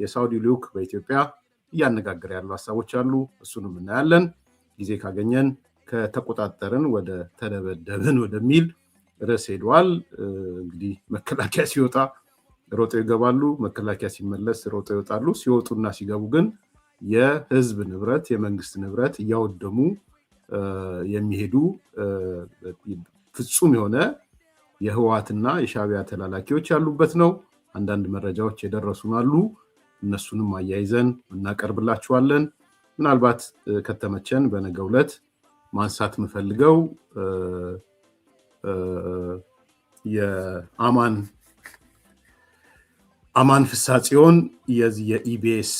የሳውዲ ልዑክ በኢትዮጵያ እያነጋገረ ያሉ ሀሳቦች አሉ። እሱንም እናያለን። ጊዜ ካገኘን ከተቆጣጠርን ወደ ተደበደብን ወደሚል ርዕስ ሄደዋል። እንግዲህ መከላከያ ሲወጣ ሮጠው ይገባሉ፣ መከላከያ ሲመለስ ሮጠው ይወጣሉ። ሲወጡና ሲገቡ ግን የህዝብ ንብረት የመንግስት ንብረት እያወደሙ የሚሄዱ ፍጹም የሆነ የህወሓትና የሻዕቢያ ተላላኪዎች ያሉበት ነው። አንዳንድ መረጃዎች የደረሱን አሉ። እነሱንም አያይዘን እናቀርብላችኋለን። ምናልባት ከተመቸን በነገው ዕለት ማንሳት የምፈልገው የአማን ፍሳጽዮን የዚህ የኢቢኤስ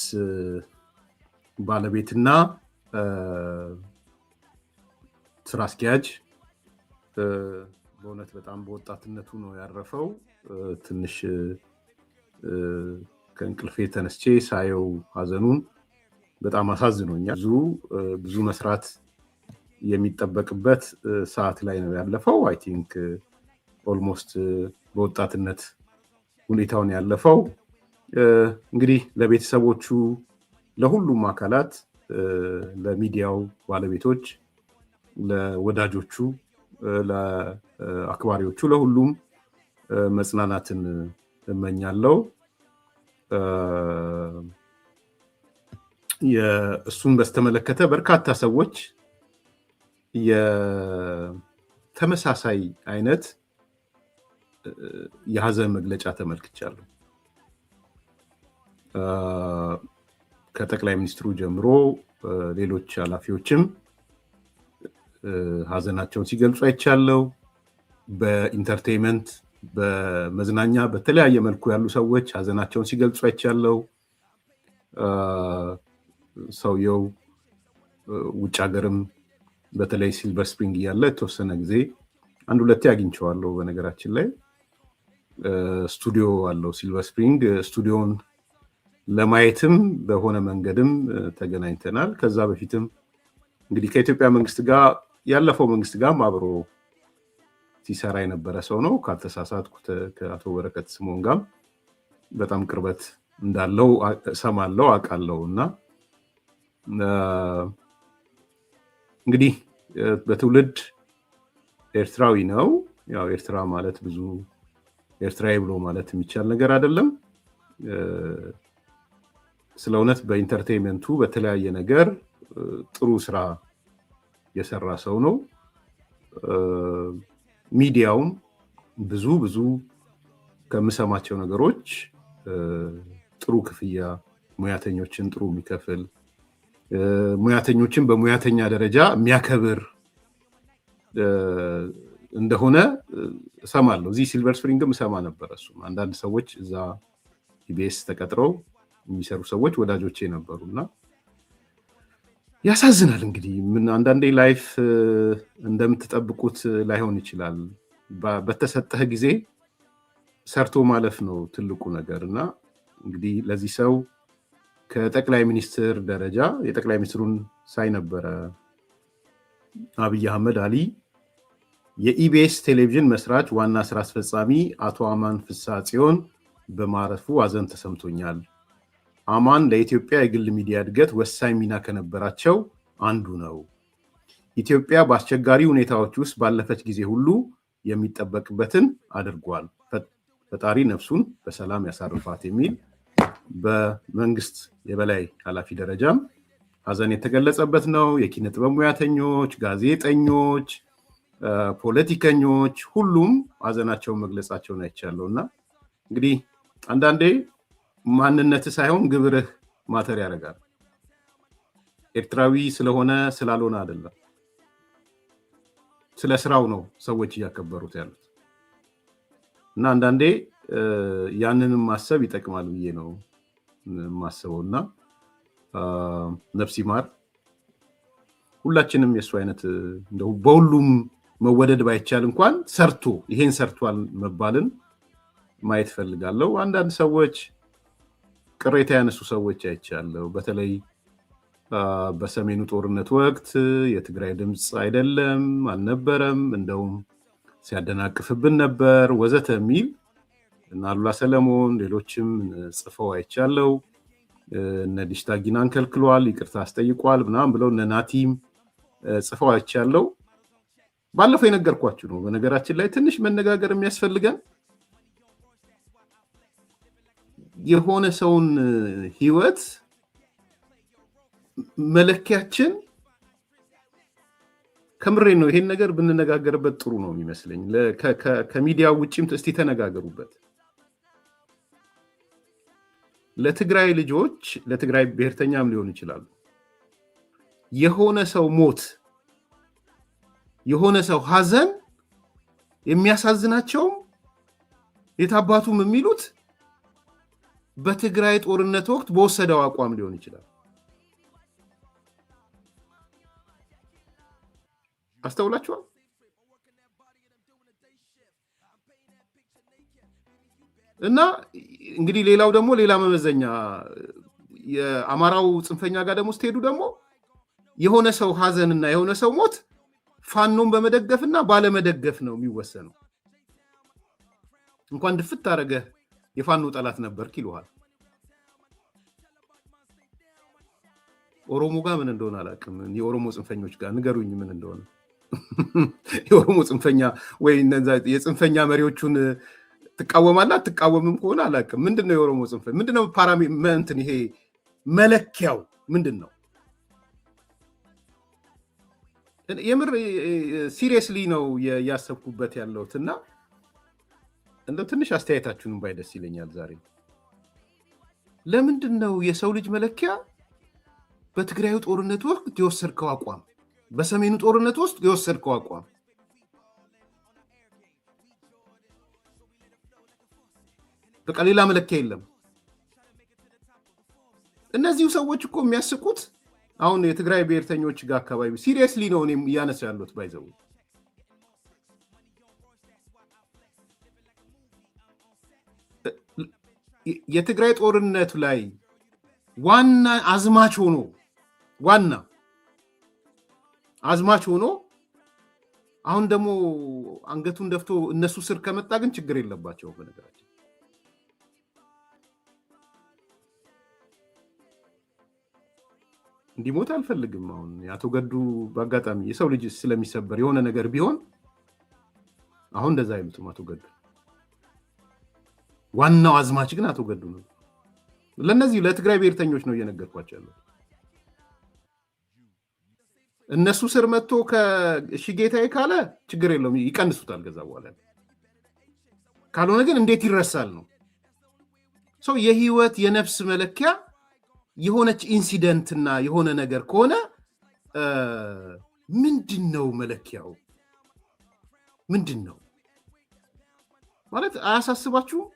ባለቤትና ስራ አስኪያጅ በእውነት በጣም በወጣትነቱ ነው ያረፈው። ትንሽ ከእንቅልፌ ተነስቼ ሳየው ሀዘኑን በጣም አሳዝኖኛል። ብዙ መስራት የሚጠበቅበት ሰዓት ላይ ነው ያለፈው። አይ ቲንክ ኦልሞስት በወጣትነት ሁኔታውን ያለፈው። እንግዲህ ለቤተሰቦቹ፣ ለሁሉም አካላት፣ ለሚዲያው ባለቤቶች፣ ለወዳጆቹ፣ ለአክባሪዎቹ፣ ለሁሉም መጽናናትን እመኛለሁ። እሱን በስተመለከተ በርካታ ሰዎች የተመሳሳይ አይነት የሀዘን መግለጫ ተመልክቻለሁ። ከጠቅላይ ሚኒስትሩ ጀምሮ ሌሎች ኃላፊዎችም ሀዘናቸውን ሲገልጹ አይቻለው። በኢንተርቴይንመንት በመዝናኛ በተለያየ መልኩ ያሉ ሰዎች ሀዘናቸውን ሲገልጹ አይቻለው። ሰውየው ውጭ ሀገርም በተለይ ሲልቨር ስፕሪንግ እያለ የተወሰነ ጊዜ አንድ ሁለቴ አግኝቼዋለሁ። በነገራችን ላይ ስቱዲዮ አለው ሲልቨር ስፕሪንግ። ስቱዲዮን ለማየትም በሆነ መንገድም ተገናኝተናል። ከዛ በፊትም እንግዲህ ከኢትዮጵያ መንግስት ጋር ያለፈው መንግስት ጋር አብሮ ሲሰራ የነበረ ሰው ነው። ካልተሳሳትኩ ከአቶ በረከት ስምኦን ጋር በጣም ቅርበት እንዳለው ሰማለው አውቃለሁ። እና እንግዲህ በትውልድ ኤርትራዊ ነው። ያው ኤርትራ ማለት ብዙ ኤርትራዊ ብሎ ማለት የሚቻል ነገር አይደለም። ስለ እውነት በኢንተርቴይንመንቱ በተለያየ ነገር ጥሩ ስራ የሰራ ሰው ነው። ሚዲያውም ብዙ ከምሰማቸው ነገሮች ጥሩ ክፍያ፣ ሙያተኞችን ጥሩ የሚከፍል፣ ሙያተኞችን በሙያተኛ ደረጃ የሚያከብር እንደሆነ እሰማለሁ። እዚህ ሲልቨር ስፕሪንግም እሰማ ነበር። እሱም አንዳንድ ሰዎች እዛ ኢቢኤስ ተቀጥረው የሚሰሩ ሰዎች ወዳጆቼ ነበሩና ያሳዝናል። እንግዲህ አንዳንዴ ላይፍ እንደምትጠብቁት ላይሆን ይችላል። በተሰጠህ ጊዜ ሰርቶ ማለፍ ነው ትልቁ ነገር። እና እንግዲህ ለዚህ ሰው ከጠቅላይ ሚኒስትር ደረጃ የጠቅላይ ሚኒስትሩን ሳይ ነበረ አብይ አህመድ አሊ የኢቢኤስ ቴሌቪዥን መስራች ዋና ስራ አስፈጻሚ አቶ አማን ፍሳጽዮን በማረፉ ሀዘን ተሰምቶኛል። አማን ለኢትዮጵያ የግል ሚዲያ እድገት ወሳኝ ሚና ከነበራቸው አንዱ ነው። ኢትዮጵያ በአስቸጋሪ ሁኔታዎች ውስጥ ባለፈች ጊዜ ሁሉ የሚጠበቅበትን አድርጓል። ፈጣሪ ነፍሱን በሰላም ያሳርፋት የሚል በመንግስት የበላይ ኃላፊ ደረጃም ሀዘን የተገለጸበት ነው። የኪነ ጥበብ ሙያተኞች፣ ጋዜጠኞች፣ ፖለቲከኞች ሁሉም ሀዘናቸውን መግለጻቸውን አይቻለሁ። እና እንግዲህ አንዳንዴ ማንነት ሳይሆን ግብርህ ማተር ያደርጋል። ኤርትራዊ ስለሆነ ስላልሆነ አይደለም፣ ስለ ስራው ነው ሰዎች እያከበሩት ያሉት። እና አንዳንዴ ያንንም ማሰብ ይጠቅማል ብዬ ነው የማስበው። እና ነፍስ ይማር። ሁላችንም የእሱ አይነት እንደው በሁሉም መወደድ ባይቻል እንኳን ሰርቶ ይሄን ሰርቷል መባልን ማየት ፈልጋለሁ። አንዳንድ ሰዎች ቅሬታ ያነሱ ሰዎች አይቻለሁ። በተለይ በሰሜኑ ጦርነት ወቅት የትግራይ ድምፅ አይደለም አልነበረም፣ እንደውም ሲያደናቅፍብን ነበር ወዘተ የሚል እና አሉላ ሰለሞን ሌሎችም ጽፈው አይቻለሁ። እነ ዲሽታጊናን ከልክሏል፣ ይቅርታ አስጠይቋል ምናምን ብለው እነ ናቲም ጽፈው አይቻለው። ባለፈው የነገርኳችሁ ነው። በነገራችን ላይ ትንሽ መነጋገር የሚያስፈልገን የሆነ ሰውን ህይወት መለኪያችን ከምሬ ነው። ይሄን ነገር ብንነጋገርበት ጥሩ ነው የሚመስለኝ። ከሚዲያ ውጪም እስቲ ተነጋገሩበት። ለትግራይ ልጆች፣ ለትግራይ ብሔርተኛም ሊሆን ይችላሉ፣ የሆነ ሰው ሞት፣ የሆነ ሰው ሀዘን የሚያሳዝናቸውም የታባቱም የሚሉት በትግራይ ጦርነት ወቅት በወሰደው አቋም ሊሆን ይችላል። አስተውላችኋል? እና እንግዲህ ሌላው ደግሞ ሌላ መመዘኛ የአማራው ጽንፈኛ ጋር ደግሞ ስትሄዱ ደግሞ የሆነ ሰው ሀዘንና የሆነ ሰው ሞት ፋኖን በመደገፍና ባለመደገፍ ነው የሚወሰነው። እንኳን ድፍት አደረገህ የፋኖ ጠላት ነበርክ ይሉሃል። ኦሮሞ ጋር ምን እንደሆነ አላውቅም። የኦሮሞ ጽንፈኞች ጋር ንገሩኝ ምን እንደሆነ። የኦሮሞ ጽንፈኛ ወይ የጽንፈኛ መሪዎቹን ትቃወማለህ አትቃወምም ከሆነ አላውቅም። ምንድነው የኦሮሞ ጽንፈኛ? ምንድነው እንትን ይሄ መለኪያው ምንድነው? የምር ሲሪየስሊ ነው ያሰብኩበት ያለሁት እና እንደው ትንሽ አስተያየታችሁን ባይ ደስ ይለኛል ዛሬ። ለምንድን ነው የሰው ልጅ መለኪያ በትግራዩ ጦርነት ወቅት የወሰድከው አቋም፣ በሰሜኑ ጦርነት ውስጥ የወሰድከው አቋም? በቃ ሌላ መለኪያ የለም። እነዚሁ ሰዎች እኮ የሚያስቁት አሁን የትግራይ ብሔርተኞች ጋር አካባቢ ሲሪየስሊ ነው እኔም እያነሳ ያሉት ባይዘው የትግራይ ጦርነት ላይ ዋና አዝማች ሆኖ አሁን ደግሞ አንገቱን ደፍቶ እነሱ ስር ከመጣ ግን ችግር የለባቸው። በነገራችን እንዲሞት አልፈልግም። አሁን አቶ ገዱ በአጋጣሚ የሰው ልጅ ስለሚሰበር የሆነ ነገር ቢሆን አሁን እንደዛ አይሉትም አቶ ገዱ። ዋናው አዝማች ግን አቶ ገዱ ነው። ለነዚህ ለትግራይ ብሔርተኞች ነው እየነገርኳቸው ያለው። እነሱ ስር መጥቶ ከሽጌታዬ ካለ ችግር የለውም ይቀንሱታል። ከዛ በኋላ ካልሆነ ግን እንዴት ይረሳል ነው። ሰው የህይወት የነፍስ መለኪያ የሆነች ኢንሲደንትና የሆነ ነገር ከሆነ ምንድን ነው መለኪያው? ምንድን ነው ማለት አያሳስባችሁም?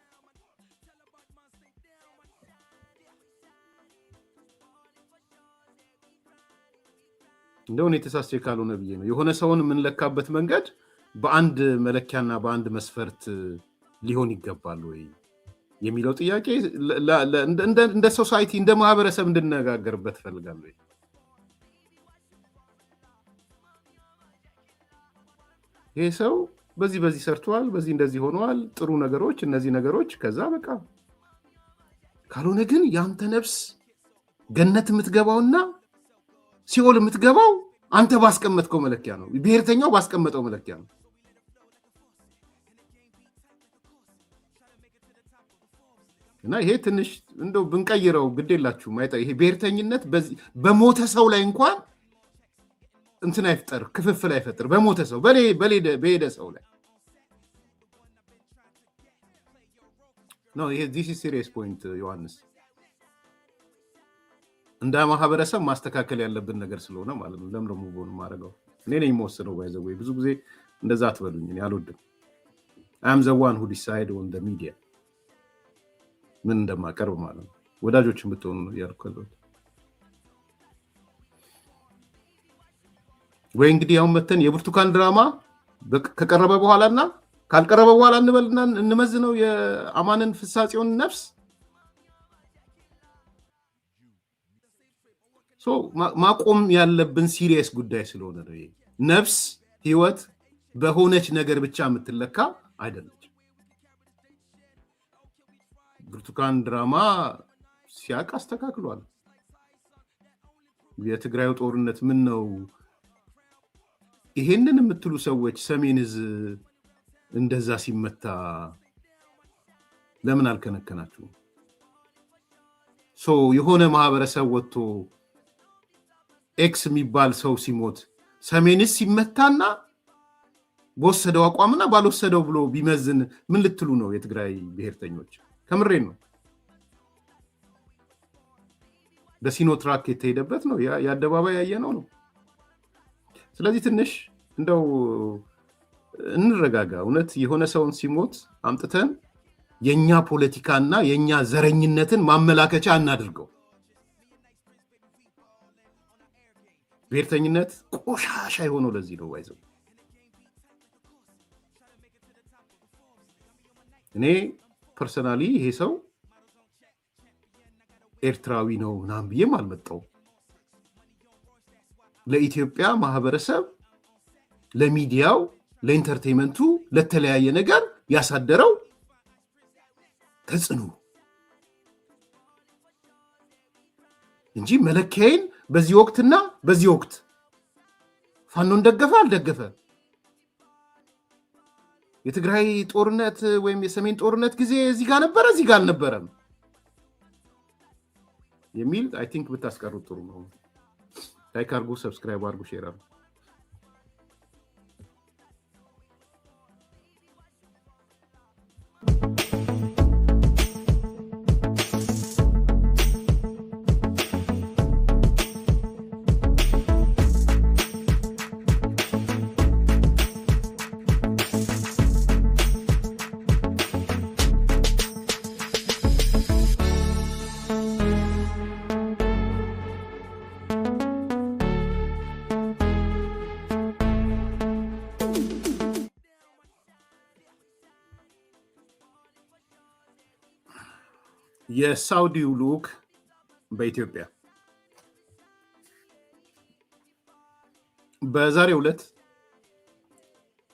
እንደውን የተሳሰ ካልሆነ ብዬ ነው። የሆነ ሰውን የምንለካበት መንገድ በአንድ መለኪያና በአንድ መስፈርት ሊሆን ይገባል ወይ የሚለው ጥያቄ እንደ ሶሳይቲ እንደ ማህበረሰብ እንድነጋገርበት እፈልጋለሁ። ይሄ ሰው በዚህ ሰርቷል፣ በዚህ እንደዚህ ሆኗል፣ ጥሩ ነገሮች እነዚህ ነገሮች ከዛ በቃ ካልሆነ ግን ያንተ ነፍስ ገነት የምትገባውና ሲኦል የምትገባው አንተ ባስቀመጥከው መለኪያ ነው። ብሔርተኛው ባስቀመጠው መለኪያ ነው። እና ይሄ ትንሽ እንደው ብንቀይረው ግድ የላችሁም። ይሄ ብሔርተኝነት በሞተ ሰው ላይ እንኳን እንትን አይፈጠር፣ ክፍፍል አይፈጥር። በሞተ ሰው በሄደ ሰው ላይ ነው። ይሄ ዲስ ኢዝ ሲሪየስ ፖይንት ዮሐንስ። እንደ ማህበረሰብ ማስተካከል ያለብን ነገር ስለሆነ ማለት ነው። ለምን ደግሞ ቦን ማረጋው እኔ ነኝ የምወስነው። ባይዘው ብዙ ጊዜ እንደዛ አትበሉኝ፣ እኔ አልወድም። አም ዘ ዋን ሁ ዲሳይድ ኦን ዘ ሚዲያ ምን እንደማቀርብ ማለት ነው። ወዳጆችን ብትሆኑ ነው ያልኩት። ወይ እንግዲህ አሁን መተን የብርቱካን ድራማ ከቀረበ በኋላና ካልቀረበ በኋላ እንበልና እንመዝነው የአማንን ፍሳጼውን ነፍስ። ማቆም ያለብን ሲሪየስ ጉዳይ ስለሆነ ነው። ነፍስ ህይወት በሆነች ነገር ብቻ የምትለካ አይደለች። ብርቱካን ድራማ ሲያቅ አስተካክሏል። የትግራዩ ጦርነት ምን ነው ይሄንን የምትሉ ሰዎች ሰሜን ዕዝ እንደዛ ሲመታ ለምን አልከነከናችሁ? የሆነ ማህበረሰብ ወጥቶ ኤክስ የሚባል ሰው ሲሞት ሰሜን ዕዝ ሲመታና በወሰደው አቋምና ባልወሰደው ብሎ ቢመዝን ምን ልትሉ ነው? የትግራይ ብሔርተኞች ከምሬን ነው። በሲኖትራክ የተሄደበት ነው፣ የአደባባይ ያየነው ነው። ስለዚህ ትንሽ እንደው እንረጋጋ። እውነት የሆነ ሰውን ሲሞት አምጥተን የኛ ፖለቲካና የኛ ዘረኝነትን ማመላከቻ እናድርገው። ብሔርተኝነት ቆሻሻ የሆነው ለዚህ ነው። ባይዘው እኔ ፐርሰናሊ ይሄ ሰው ኤርትራዊ ነው ምናምን ብዬም አልመጣው። ለኢትዮጵያ ማህበረሰብ፣ ለሚዲያው፣ ለኢንተርቴይንመንቱ፣ ለተለያየ ነገር ያሳደረው ተጽዕኖ እንጂ መለኪያዬን በዚህ ወቅትና በዚህ ወቅት ፋኖን ደገፈ አልደገፈ፣ የትግራይ ጦርነት ወይም የሰሜን ጦርነት ጊዜ እዚህ ጋር ነበረ እዚህ ጋር አልነበረም የሚል አይ ቲንክ ብታስቀሩት ጥሩ ነው። ላይክ አድርጉ፣ ሰብስክራይብ አድርጉ፣ ሼር አድርጉ። የሳውዲው ልዑክ በኢትዮጵያ በዛሬው ዕለት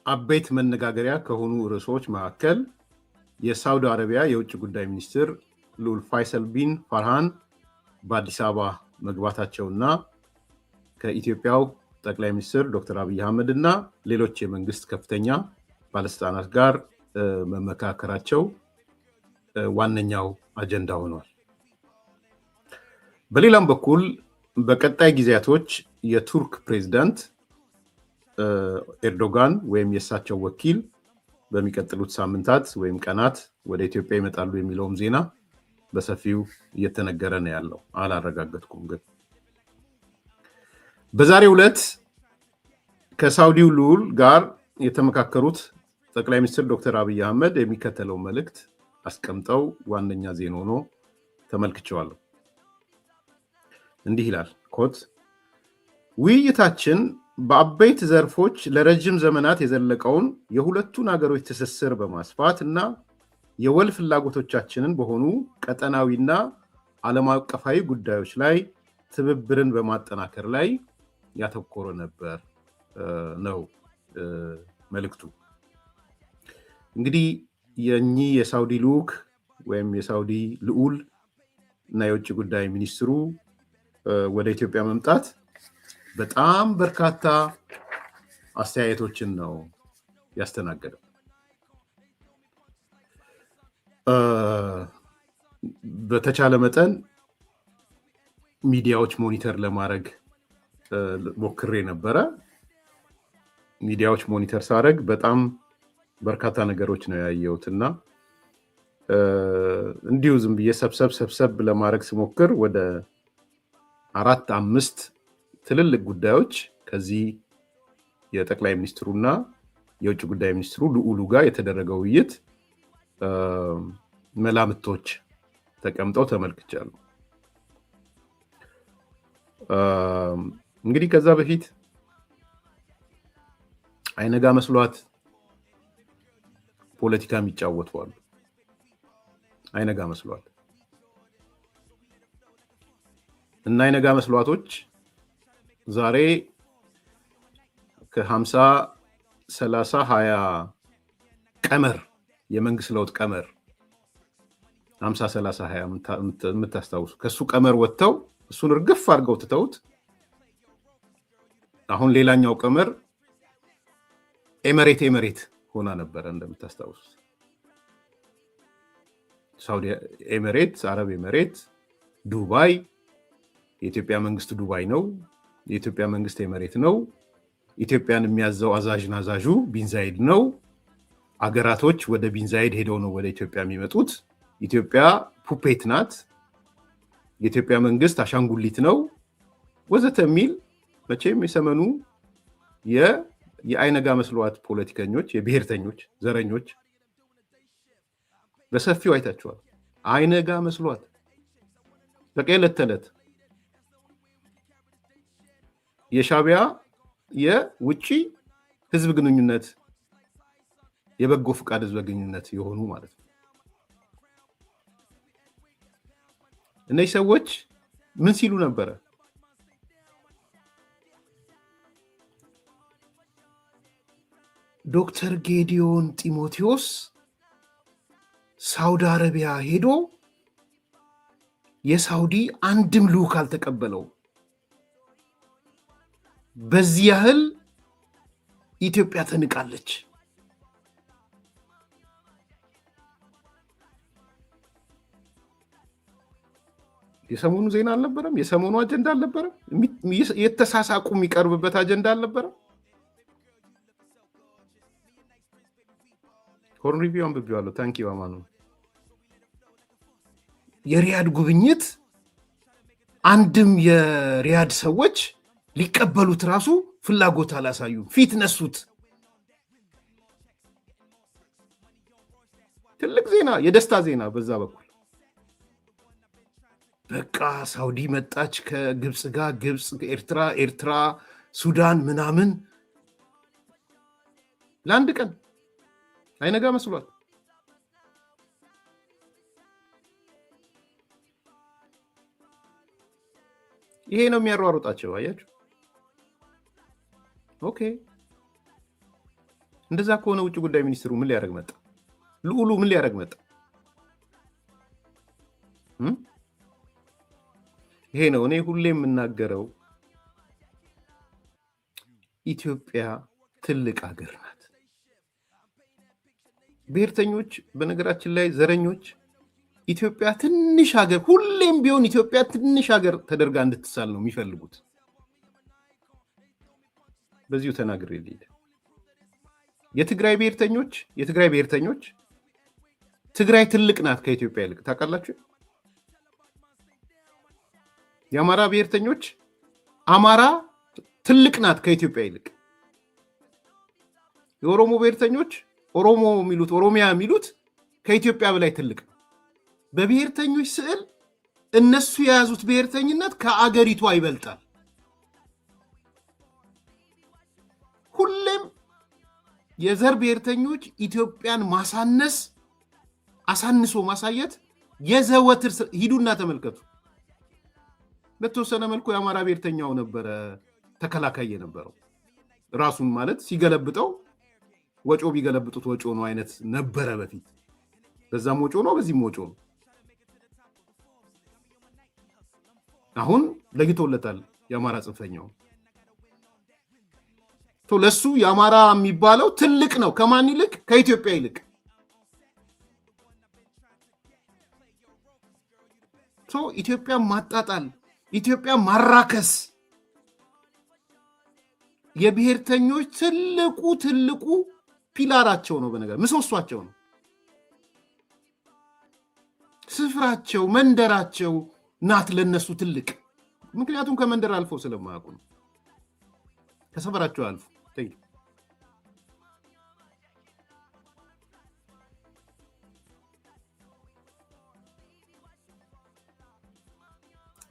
አበይት መነጋገሪያ ከሆኑ ርዕሶች መካከል የሳውዲ አረቢያ የውጭ ጉዳይ ሚኒስትር ልዑል ፋይሰል ቢን ፋርሃን በአዲስ አበባ መግባታቸውና ከኢትዮጵያው ጠቅላይ ሚኒስትር ዶክተር አብይ አህመድ እና ሌሎች የመንግስት ከፍተኛ ባለስልጣናት ጋር መመካከራቸው ዋነኛው አጀንዳ ሆኗል። በሌላም በኩል በቀጣይ ጊዜያቶች የቱርክ ፕሬዝዳንት ኤርዶጋን ወይም የእሳቸው ወኪል በሚቀጥሉት ሳምንታት ወይም ቀናት ወደ ኢትዮጵያ ይመጣሉ የሚለውም ዜና በሰፊው እየተነገረ ነው ያለው። አላረጋገጥኩም፣ ግን በዛሬው ዕለት ከሳውዲው ልዑል ጋር የተመካከሩት ጠቅላይ ሚኒስትር ዶክተር አብይ አህመድ የሚከተለው መልእክት አስቀምጠው ዋነኛ ዜና ሆኖ ተመልክቼዋለሁ። እንዲህ ይላል ኮት ውይይታችን በአበይት ዘርፎች ለረጅም ዘመናት የዘለቀውን የሁለቱን ሀገሮች ትስስር በማስፋት እና የወል ፍላጎቶቻችንን በሆኑ ቀጠናዊና ዓለም አቀፋዊ ጉዳዮች ላይ ትብብርን በማጠናከር ላይ ያተኮረ ነበር ነው መልእክቱ። እንግዲህ የኚህ የሳውዲ ልዑክ ወይም የሳውዲ ልዑል እና የውጭ ጉዳይ ሚኒስትሩ ወደ ኢትዮጵያ መምጣት በጣም በርካታ አስተያየቶችን ነው ያስተናገደው። በተቻለ መጠን ሚዲያዎች ሞኒተር ለማድረግ ሞክሬ ነበረ። ሚዲያዎች ሞኒተር ሳደርግ በጣም በርካታ ነገሮች ነው ያየሁትና እንዲሁ ዝም ብዬ ሰብሰብ ለማድረግ ስሞክር ወደ 4-5 ትልልቅ ጉዳዮች ከዚህ የጠቅላይ ሚኒስትሩና የውጭ ጉዳይ ሚኒስትሩ ልዑሉ ጋር የተደረገው ውይይት መላምቶች ተቀምጠው ተመልክቻለሁ። እንግዲህ ከዛ በፊት አይነጋ መስሏት ፖለቲካ የሚጫወቱ አሉ። አይነጋ መስሏት እና አይነጋ መስሏቶች ዛሬ ከ50 30 20 ቀመር የመንግስት ለውጥ ቀመር 50-30-20 የምታስታውሱ ከሱ ቀመር ወጥተው እሱን እርግፍ አድርገው ትተውት አሁን ሌላኛው ቀመር ኤመሬት ሆና ነበረ እንደምታስታውሱ። ሳውዲ ኤመሬት፣ አረብ ኤመሬት፣ ዱባይ፣ የኢትዮጵያ መንግስት ዱባይ ነው፣ የኢትዮጵያ መንግስት ኤመሬት ነው። ኢትዮጵያን የሚያዘው አዛዥ ናዛዡ ቢንዛይድ ነው። አገራቶች ወደ ቢንዛይድ ሄደው ነው ወደ ኢትዮጵያ የሚመጡት። ኢትዮጵያ ፑፔት ናት። የኢትዮጵያ መንግስት አሻንጉሊት ነው ወዘተ የሚል መቼም የሰመኑ የአይነጋ መስሏት ፖለቲከኞች፣ የብሔርተኞች፣ ዘረኞች በሰፊው አይታችኋል። አይነጋ መስሏት በቃ ዕለት ተዕለት የሻዕቢያ የውጪ ህዝብ ግንኙነት የበጎ ፍቃድ ህዝብ ግንኙነት የሆኑ ማለት ነው። እነዚህ ሰዎች ምን ሲሉ ነበረ? ዶክተር ጌዲዮን ጢሞቴዎስ ሳውዲ አረቢያ ሄዶ የሳውዲ አንድም ልዑክ አልተቀበለው። በዚህ ያህል ኢትዮጵያ ተንቃለች። የሰሞኑ ዜና አልነበረም? የሰሞኑ አጀንዳ አልነበረም? የተሳሳቁ የሚቀርብበት አጀንዳ አልነበረም? ሆርን ሪቪው አንብቤዋለሁ። ታንኪ ማማኑ የሪያድ ጉብኝት አንድም የሪያድ ሰዎች ሊቀበሉት ራሱ ፍላጎት አላሳዩም። ፊት ነሱት። ትልቅ ዜና፣ የደስታ ዜና በዛ በኩል በቃ ሳውዲ መጣች ከግብፅ ጋር፣ ግብፅ ኤርትራ፣ ሱዳን ምናምን ለአንድ ቀን አይነጋ መስሏል። ይሄ ነው የሚያሯሩጣቸው። አያችሁ? ኦኬ፣ እንደዛ ከሆነ ውጭ ጉዳይ ሚኒስትሩ ምን ሊያደርግ መጣ? ልዑሉ ምን ሊያደርግ መጣ? ይሄ ነው እኔ ሁሌ የምናገረው። ኢትዮጵያ ትልቅ ሀገር ናት። ብሔርተኞች፣ በነገራችን ላይ ዘረኞች ኢትዮጵያ ትንሽ ሀገር፣ ሁሌም ቢሆን ኢትዮጵያ ትንሽ ሀገር ተደርጋ እንድትሳል ነው የሚፈልጉት። በዚሁ ተናግሬ ልሂድ። የትግራይ ብሔርተኞች ትግራይ ትልቅ ናት ከኢትዮጵያ ይልቅ ታውቃላችሁ። የአማራ ብሔርተኞች አማራ ትልቅ ናት ከኢትዮጵያ ይልቅ። የኦሮሞ ብሔርተኞች ኦሮሚያ የሚሉት ከኢትዮጵያ በላይ ትልቅ ነው። በብሔርተኞች ስዕል እነሱ የያዙት ብሔርተኝነት ከአገሪቷ ይበልጣል። ሁሌም የዘር ብሔርተኞች ኢትዮጵያን አሳንሶ ማሳየት የዘወትር ሂዱና ተመልከቱ። በተወሰነ መልኩ የአማራ ብሔርተኛው ነበረ ተከላካይ የነበረው። ራሱን ማለት ሲገለብጠው ወጮ ቢገለብጡት ወጮ ነው አይነት ነበረ በፊት። በዛም ወጮ ነው፣ በዚህም ወጮ ነው። አሁን ለይቶለታል የአማራ ጽንፈኛው። ለሱ የአማራ የሚባለው ትልቅ ነው። ከማን ይልቅ? ከኢትዮጵያ ይልቅ። ኢትዮጵያ ማጣጣል፣ ኢትዮጵያ ማራከስ የብሔርተኞች ትልቁ ፒላራቸው ነው። በነገር ምሰሷቸው ነው። ስፍራቸው፣ መንደራቸው ናት ለነሱ ትልቅ። ምክንያቱም ከመንደር አልፎ ስለማያውቁ ነው። ከሰፈራቸው አልፎ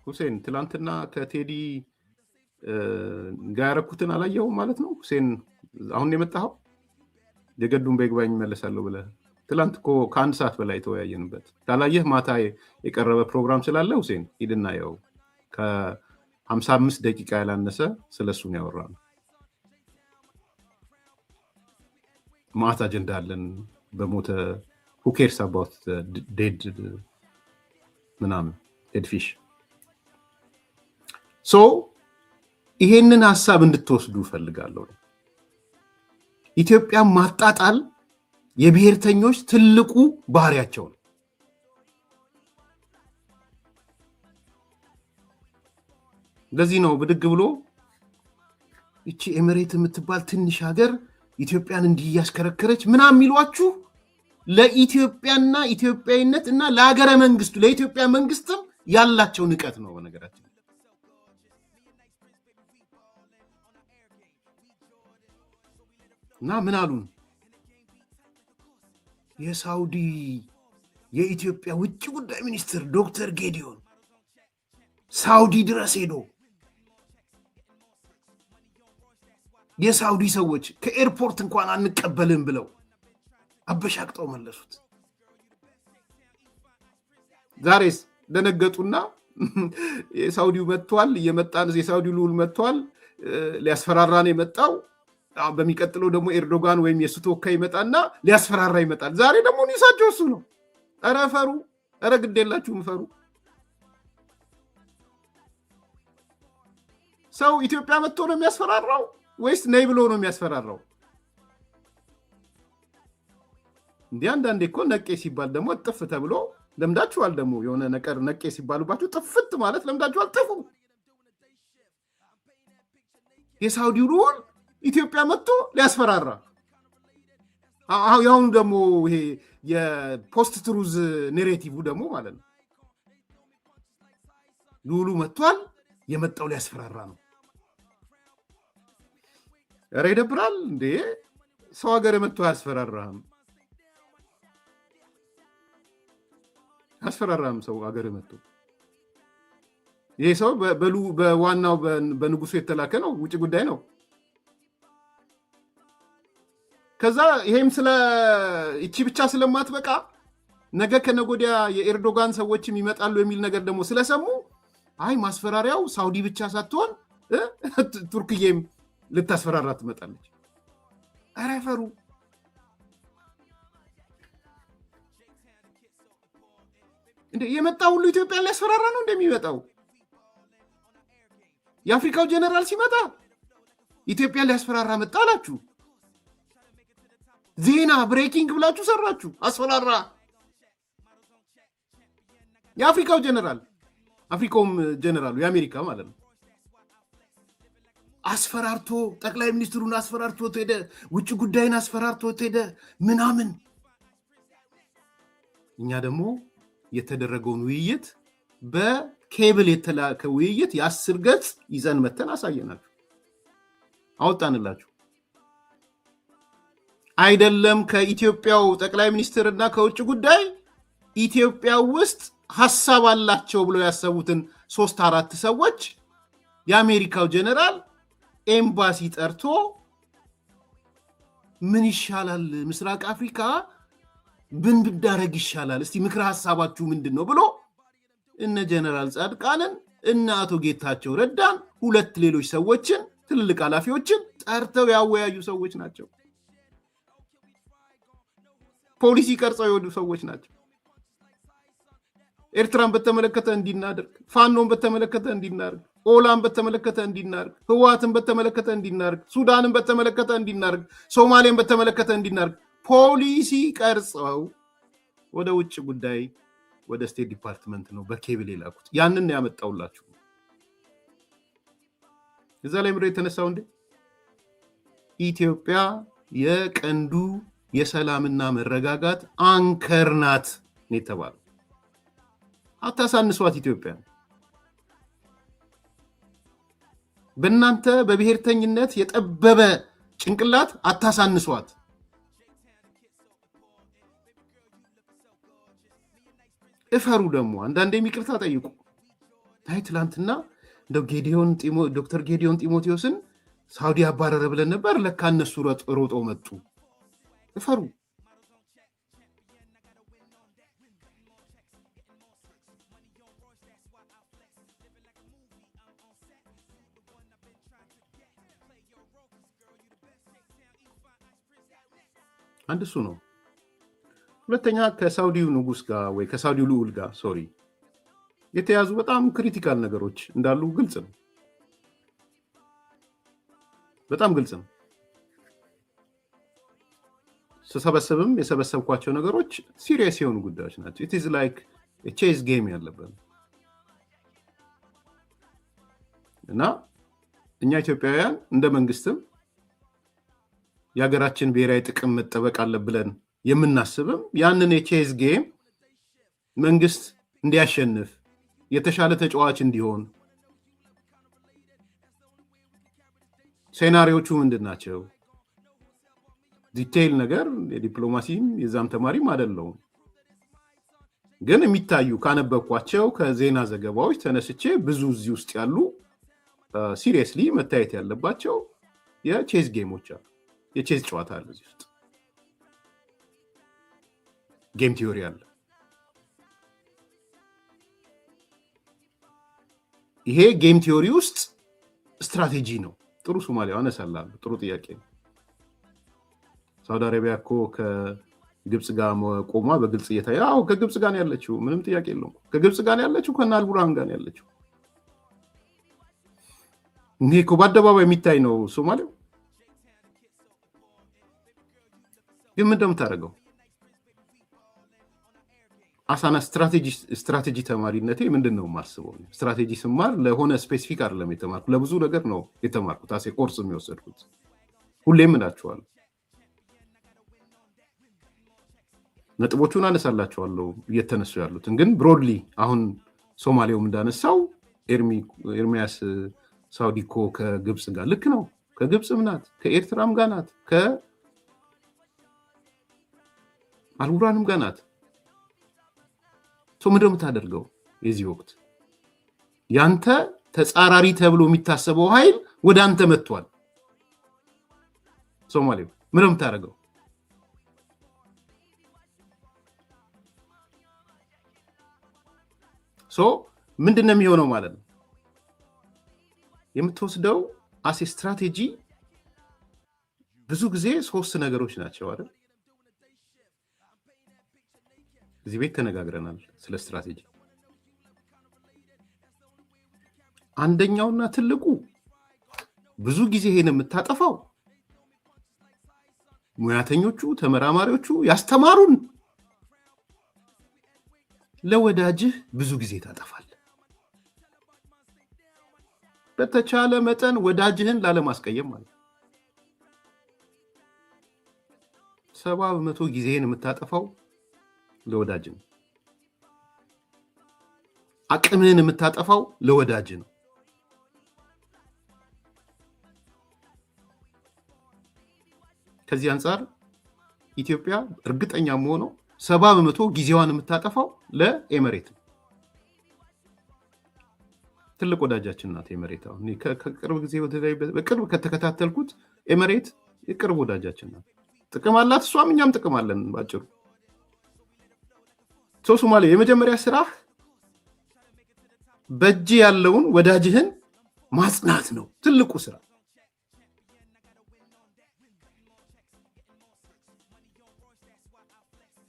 ሁሴን ትላንትና ከቴዲ ጋር ያረኩትን አላየሁም ማለት ነው። ሁሴን አሁን የመጣኸው የገዱን በይግባኝ መለሳለሁ ብለህ ትላንት እኮ ከ1 ሰዓት በላይ ተወያየንበት። ካላየህ ማታ የቀረበ ፕሮግራም ስላለ ሁሴን ሂድና ያው ከ55 ደቂቃ ያላነሰ ስለሱን ያወራል። ማታ አጀንዳ አለን። በሞተ who cares about dead ምናምን ሄድፊሽ ይሄንን ሐሳብ እንድትወስዱ ፈልጋለሁ። ኢትዮጵያ ማጣጣል የብሔርተኞች ትልቁ ባህሪያቸው ነው። ለዚህ ነው ብድግ ብሎ እቺ ኤሚሬት የምትባል ትንሽ ሀገር ኢትዮጵያን እንዲያስከረከረች ምናምን የሚሏችሁ ለኢትዮጵያና ኢትዮጵያዊነት እና ለሀገረ መንግስቱ ለኢትዮጵያ መንግስትም ያላቸው ንቀት ነው። በነገራችን እና ምን አሉን? የሳውዲ የኢትዮጵያ ውጭ ጉዳይ ሚኒስትር ዶክተር ጌዲዮን ሳውዲ ድረስ ሄዶ የሳውዲ ሰዎች ከኤርፖርት እንኳን አንቀበልም ብለው አበሻቅጠው መለሱት። ዛሬስ ደነገጡና የሳውዲው መጥቷል፣ እየመጣን የሳውዲው ልዑል መጥቷል፣ ሊያስፈራራን የመጣው በሚቀጥለው ደግሞ ኤርዶጋን ወይም የሱ ተወካይ ይመጣና ሊያስፈራራ ይመጣል። ዛሬ ደግሞ ኒሳቸው እሱ ነው። ኧረ ፈሩ! ኧረ ግድ የላችሁም ፈሩ! ሰው ኢትዮጵያ መጥቶ ነው የሚያስፈራራው ወይስ ነይ ብሎ ነው የሚያስፈራራው? እንዲህ አንዳንዴ እኮ ነቄ ሲባል ደግሞ ጥፍ ተብሎ ለምዳችኋል። ደግሞ የሆነ ነገር ነቄ ሲባሉባችሁ ጥፍት ማለት ለምዳችኋል። ጥፉ። የሳውዲው ልዑል ኢትዮጵያ መጥቶ ሊያስፈራራ ያሁኑ ደግሞ ይሄ የፖስት ትሩዝ ኔሬቲቭ ደግሞ ማለት ነው። ልዑሉ መጥቷል፣ የመጣው ሊያስፈራራ ነው። ኧረ ይደብራል እንዴ! ሰው ሀገር መጥቶ አያስፈራራህም። አያስፈራራህም ሰው ሀገር መጥቶ። ይሄ ሰው በዋናው በንጉሱ የተላከ ነው፣ ውጭ ጉዳይ ነው። ከዛ ይሄም ስለ እቺ ብቻ ስለማትበቃ ነገ ከነጎዲያ የኤርዶጋን ሰዎችም ይመጣሉ የሚል ነገር ደግሞ ስለሰሙ አይ ማስፈራሪያው ሳውዲ ብቻ ሳትሆን ቱርክዬም ልታስፈራራ ትመጣለች። ኧረ ፈሩ! እንዴ የመጣው ሁሉ ኢትዮጵያን ሊያስፈራራ ነው እንደሚመጣው? የአፍሪካው ጀነራል ሲመጣ ኢትዮጵያ ሊያስፈራራ መጣ አላችሁ። ዜና ብሬኪንግ ብላችሁ ሰራችሁ። አስፈራራ። የአፍሪካው ጀነራል አፍሪካውም ጀነራሉ የአሜሪካ ማለት ነው አስፈራርቶ ጠቅላይ ሚኒስትሩን አስፈራርቶ ሄደ። ውጭ ጉዳይን አስፈራርቶ ሄደ ምናምን። እኛ ደግሞ የተደረገውን ውይይት በኬብል የተላከ ውይይት የ10 ገጽ ይዘን መተን አሳየናችሁ፣ አወጣንላችሁ። አይደለም ከኢትዮጵያው ጠቅላይ ሚኒስትርና ከውጭ ጉዳይ ኢትዮጵያ ውስጥ ሐሳብ አላቸው ብለው ያሰቡትን 3-4 ሰዎች የአሜሪካው ጀነራል ኤምባሲ ጠርቶ ምን ይሻላል ምስራቅ አፍሪካ ምን ብዳረግ ይሻላል እስቲ ምክረ ሐሳባችሁ ምንድነው ብሎ እነ ጀነራል ጻድቃንን እነ አቶ ጌታቸው ረዳን 2 ሌሎች ሰዎችን ትልልቅ ኃላፊዎችን ጠርተው ያወያዩ ሰዎች ናቸው። ፖሊሲ ቀርጸው የወዱ ሰዎች ናቸው። ኤርትራን በተመለከተ እንዲናደርግ፣ ፋኖን በተመለከተ እንዲናደርግ፣ ኦላን በተመለከተ እንዲናደርግ፣ ህዋትን በተመለከተ እንዲናደርግ፣ ሱዳንን በተመለከተ እንዲናደርግ፣ ሶማሌን በተመለከተ እንዲናደርግ ፖሊሲ ቀርጸው ወደ ውጭ ጉዳይ ወደ ስቴት ዲፓርትመንት ነው በኬብል የላኩት። ያንን ያመጣውላችሁ እዛ ላይ ምድር የተነሳው እንዴ ኢትዮጵያ የቀንዱ የሰላምና መረጋጋት አንከር ናት የተባለው። አታሳንሷት ኢትዮጵያ። በእናንተ በብሔርተኝነት የጠበበ ጭንቅላት አታሳንሷት። እፈሩ። ደግሞ አንዳንዴ ይቅርታ ጠይቁ። ታይ ትላንትና ዶክተር ጌዲዮን ጢሞቴዎስን ሳውዲ አባረረ ብለን ነበር፣ ለካ እነሱ ሮጦ መጡ። እፈሩ። አንድ እሱ ነው። ሁለተኛ ከሳውዲው ንጉስ ጋር ወይ ከሳውዲው ልዑል ጋር የተያዙ በጣም ክሪቲካል ነገሮች እንዳሉ ግልጽ ነው። በጣም ግልጽ ነው። ስሰበስብም የሰበሰብኳቸው ነገሮች ሲሪየስ የሆኑ ጉዳዮች ናቸው። ኢት ኢዝ ላይክ ቼዝ ጌም ያለበት እና እኛ ኢትዮጵያውያን እንደ መንግስትም የሀገራችን ብሔራዊ ጥቅም መጠበቅ አለብን የምናስብም ያንን የቼዝ ጌም መንግስት እንዲያሸንፍ የተሻለ ተጫዋች እንዲሆን ሴናሪዎቹ ምንድን ናቸው? ዲቴይል ነገር የዲፕሎማሲም የዛም ተማሪም አይደለሁም፣ ግን የሚታዩ ካነበብኳቸው ከዜና ዘገባዎች ተነስቼ ብዙ እዚህ ውስጥ ያሉ ሲሪየስሊ መታየት ያለባቸው የቼዝ ጌሞች አሉ። የቼዝ ጨዋታ አለ እዚህ ውስጥ፣ ጌም ቲዮሪ አለ። ይሄ ጌም ቲዮሪ ውስጥ ስትራቴጂ ነው። ጥሩ ሶማሊያ አነሳላለሁ። ጥሩ ጥያቄ ነው። ሳውዲ አረቢያ እኮ ከግብጽ ጋር ቆሟ በግልጽ እየታየ ከግብጽ ጋር ያለችው ምንም ጥያቄ የለውም። ከግብጽ ጋር ያለችው ከነ አልቡርሃን ጋር ያለችው ይሄ እኮ በአደባባይ የሚታይ ነው። ሶማሊያው ግን ምንድን ነው የምታደርገው? አሳና ስትራቴጂ ተማሪነቴ ምንድን ነው የማስበው? ስትራቴጂ ስማር ለሆነ ስፔሲፊክ አይደለም የተማርኩ፣ ለብዙ ነገር ነው የተማርኩት። አሴ ኮርስ የሚወሰድኩት ሁሌም እላችኋለሁ። ነጥቦቹን አነሳላችኋለሁ እየተነሱ ያሉትን፣ ግን ብሮድሊ አሁን ሶማሌውም እንዳነሳው ኤርሚያስ ሳውዲ እኮ ከግብጽ ጋር ልክ ነው። ከግብጽም ናት፣ ከኤርትራም ጋር ናት፣ ከአልቡርሃንም ጋር ናት። ምንድን ነው የምታደርገው? የዚህ ወቅት ያንተ ተጻራሪ ተብሎ የሚታሰበው ኃይል ወደ አንተ መጥቷል። ሶማሌው ምንድን ነው የምታደርገው? ምንድን ነው የሚሆነው ማለት ነው? የምትወስደው አሴ ስትራቴጂ ብዙ ጊዜ 3 ነገሮች ናቸው አይደል? እዚህ ቤት ተነጋግረናል ስለ ስትራቴጂ። አንደኛውና ትልቁ ብዙ ጊዜ ይሄን የምታጠፋው ሙያተኞቹ ተመራማሪዎቹ ያስተማሩን፣ ለወዳጅህ ብዙ ጊዜ ታጠፋል። በተቻለ መጠን ወዳጅህን ላለማስቀየም ማለት 70% ጊዜህን የምታጠፋው ለወዳጅ ነው። አቅምህን የምታጠፋው ለወዳጅ ነው። ከዚህ አንጻር ኢትዮጵያ እርግጠኛ መሆነው 70% ጊዜዋን የምታጠፋው ለኤመሬት ነው። ትልቅ ወዳጃችን ናት ኤመሬት። አሁን ከቅርብ ጊዜ በቅርብ ከተከታተልኩት ኤመሬት የቅርብ ወዳጃችን ናት። ጥቅም አላት እሷም እኛም ጥቅም አለን። ባጭሩ ሶማሌ የመጀመሪያ ስራህ በእጅ ያለውን ወዳጅህን ማጽናት ነው ትልቁ ስራ።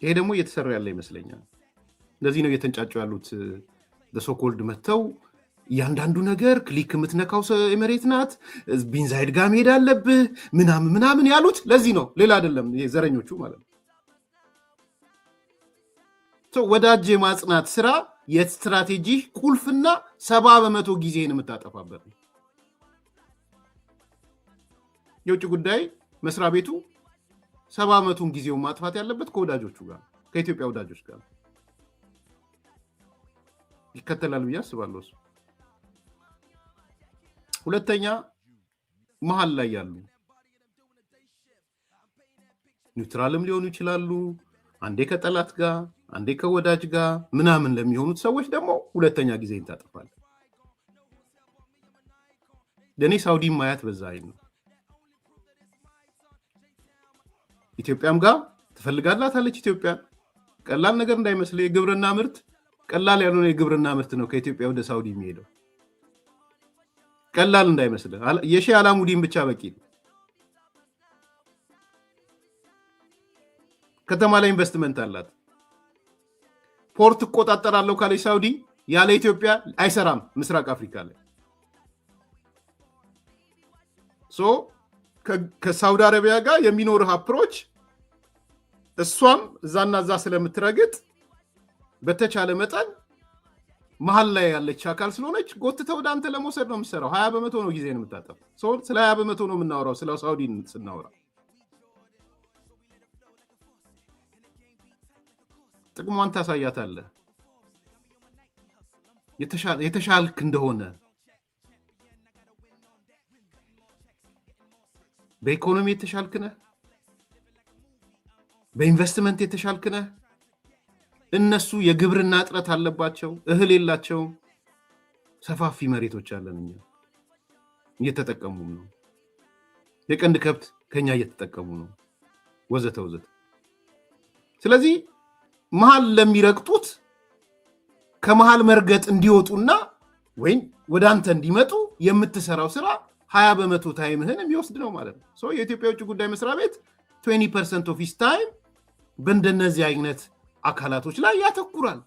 ይሄ ደግሞ እየተሰራ ያለ ይመስለኛል። እንደዚህ ነው እየተንጫጩ ያሉት በሶኮልድ መተው እያንዳንዱ ነገር ክሊክ የምትነካው ኤመሬት ናት፣ ቢንዛይድ ጋር መሄድ አለብህ ምናምን ያሉት ለዚህ ነው፣ ሌላ አይደለም። ይሄ ዘረኞቹ ማለት ነው። ወዳጅ የማጽናት ስራ የስትራቴጂ ቁልፍና 70% ጊዜን የምታጠፋበት ነው። የውጭ ጉዳይ መስሪያ ቤቱ 70%ን ጊዜውን ማጥፋት ያለበት ከወዳጆቹ ጋር ከኢትዮጵያ ወዳጆች ጋር ይከተላል ብዬ አስባለሁ። ሁለተኛ መሀል ላይ ያሉ ኒውትራልም ሊሆኑ ይችላሉ፣ አንዴ ከጠላት ጋር አንዴ ከወዳጅ ጋር ምናምን ለሚሆኑት ሰዎች ደግሞ ሁለተኛ ጊዜ ታጠፋል። ለኔ ሳውዲ ማያት በዛ አይን ነው። ኢትዮጵያም ጋር ትፈልጋላታለች። ኢትዮጵያ ቀላል ነገር እንዳይመስል የግብርና ምርት ቀላል ያልሆነ የግብርና ምርት ነው ከኢትዮጵያ ወደ ሳውዲ የሚሄደው። ቀላል እንዳይመስል የሺህ አላሙዲን ብቻ በቂ ነው። ከተማ ላይ ኢንቨስትመንት አላት። ፖርት እቆጣጠራለሁ ካለች ሳውዲ ያለ ኢትዮጵያ አይሰራም ምስራቅ አፍሪካ ላይ። ሶ ከሳውዲ አረቢያ ጋር የሚኖርህ አፕሮች እሷም እዛና እዛ ስለምትረግጥ በተቻለ መጠን መሀል ላይ ያለች አካል ስለሆነች ጎትተው ወደ አንተ ለመውሰድ ነው የምትሰራው። 20% ነው ጊዜ ነው የምታጠፋው። ስለ 20% ነው የምናወራው ስለ ሳውዲ ስናወራ። ጥቅሟን ታሳያታለህ የተሻልክ እንደሆነ፣ በኢኮኖሚ የተሻልክ ነህ፣ በኢንቨስትመንት የተሻልክ ነህ። እነሱ የግብርና እጥረት አለባቸው፣ እህል የላቸውም። ሰፋፊ መሬቶች አለን፣ እኛ እየተጠቀሙም ነው። የቀንድ ከብት ከኛ እየተጠቀሙ ነው፣ ወዘተ ወዘተ። ስለዚህ መሃል ለሚረግጡት ከመሃል መርገጥ እንዲወጡና ወይም ወደ አንተ እንዲመጡ የምትሰራው ስራ 20% ታይምህን የሚወስድ ነው ማለት ነው። የኢትዮጵያ ውጭ ጉዳይ መስሪያ ቤት 20% ኦፍ ሂዝ ታይም በእንደነዚህ አይነት አካላቶች ላይ ያተኩራል።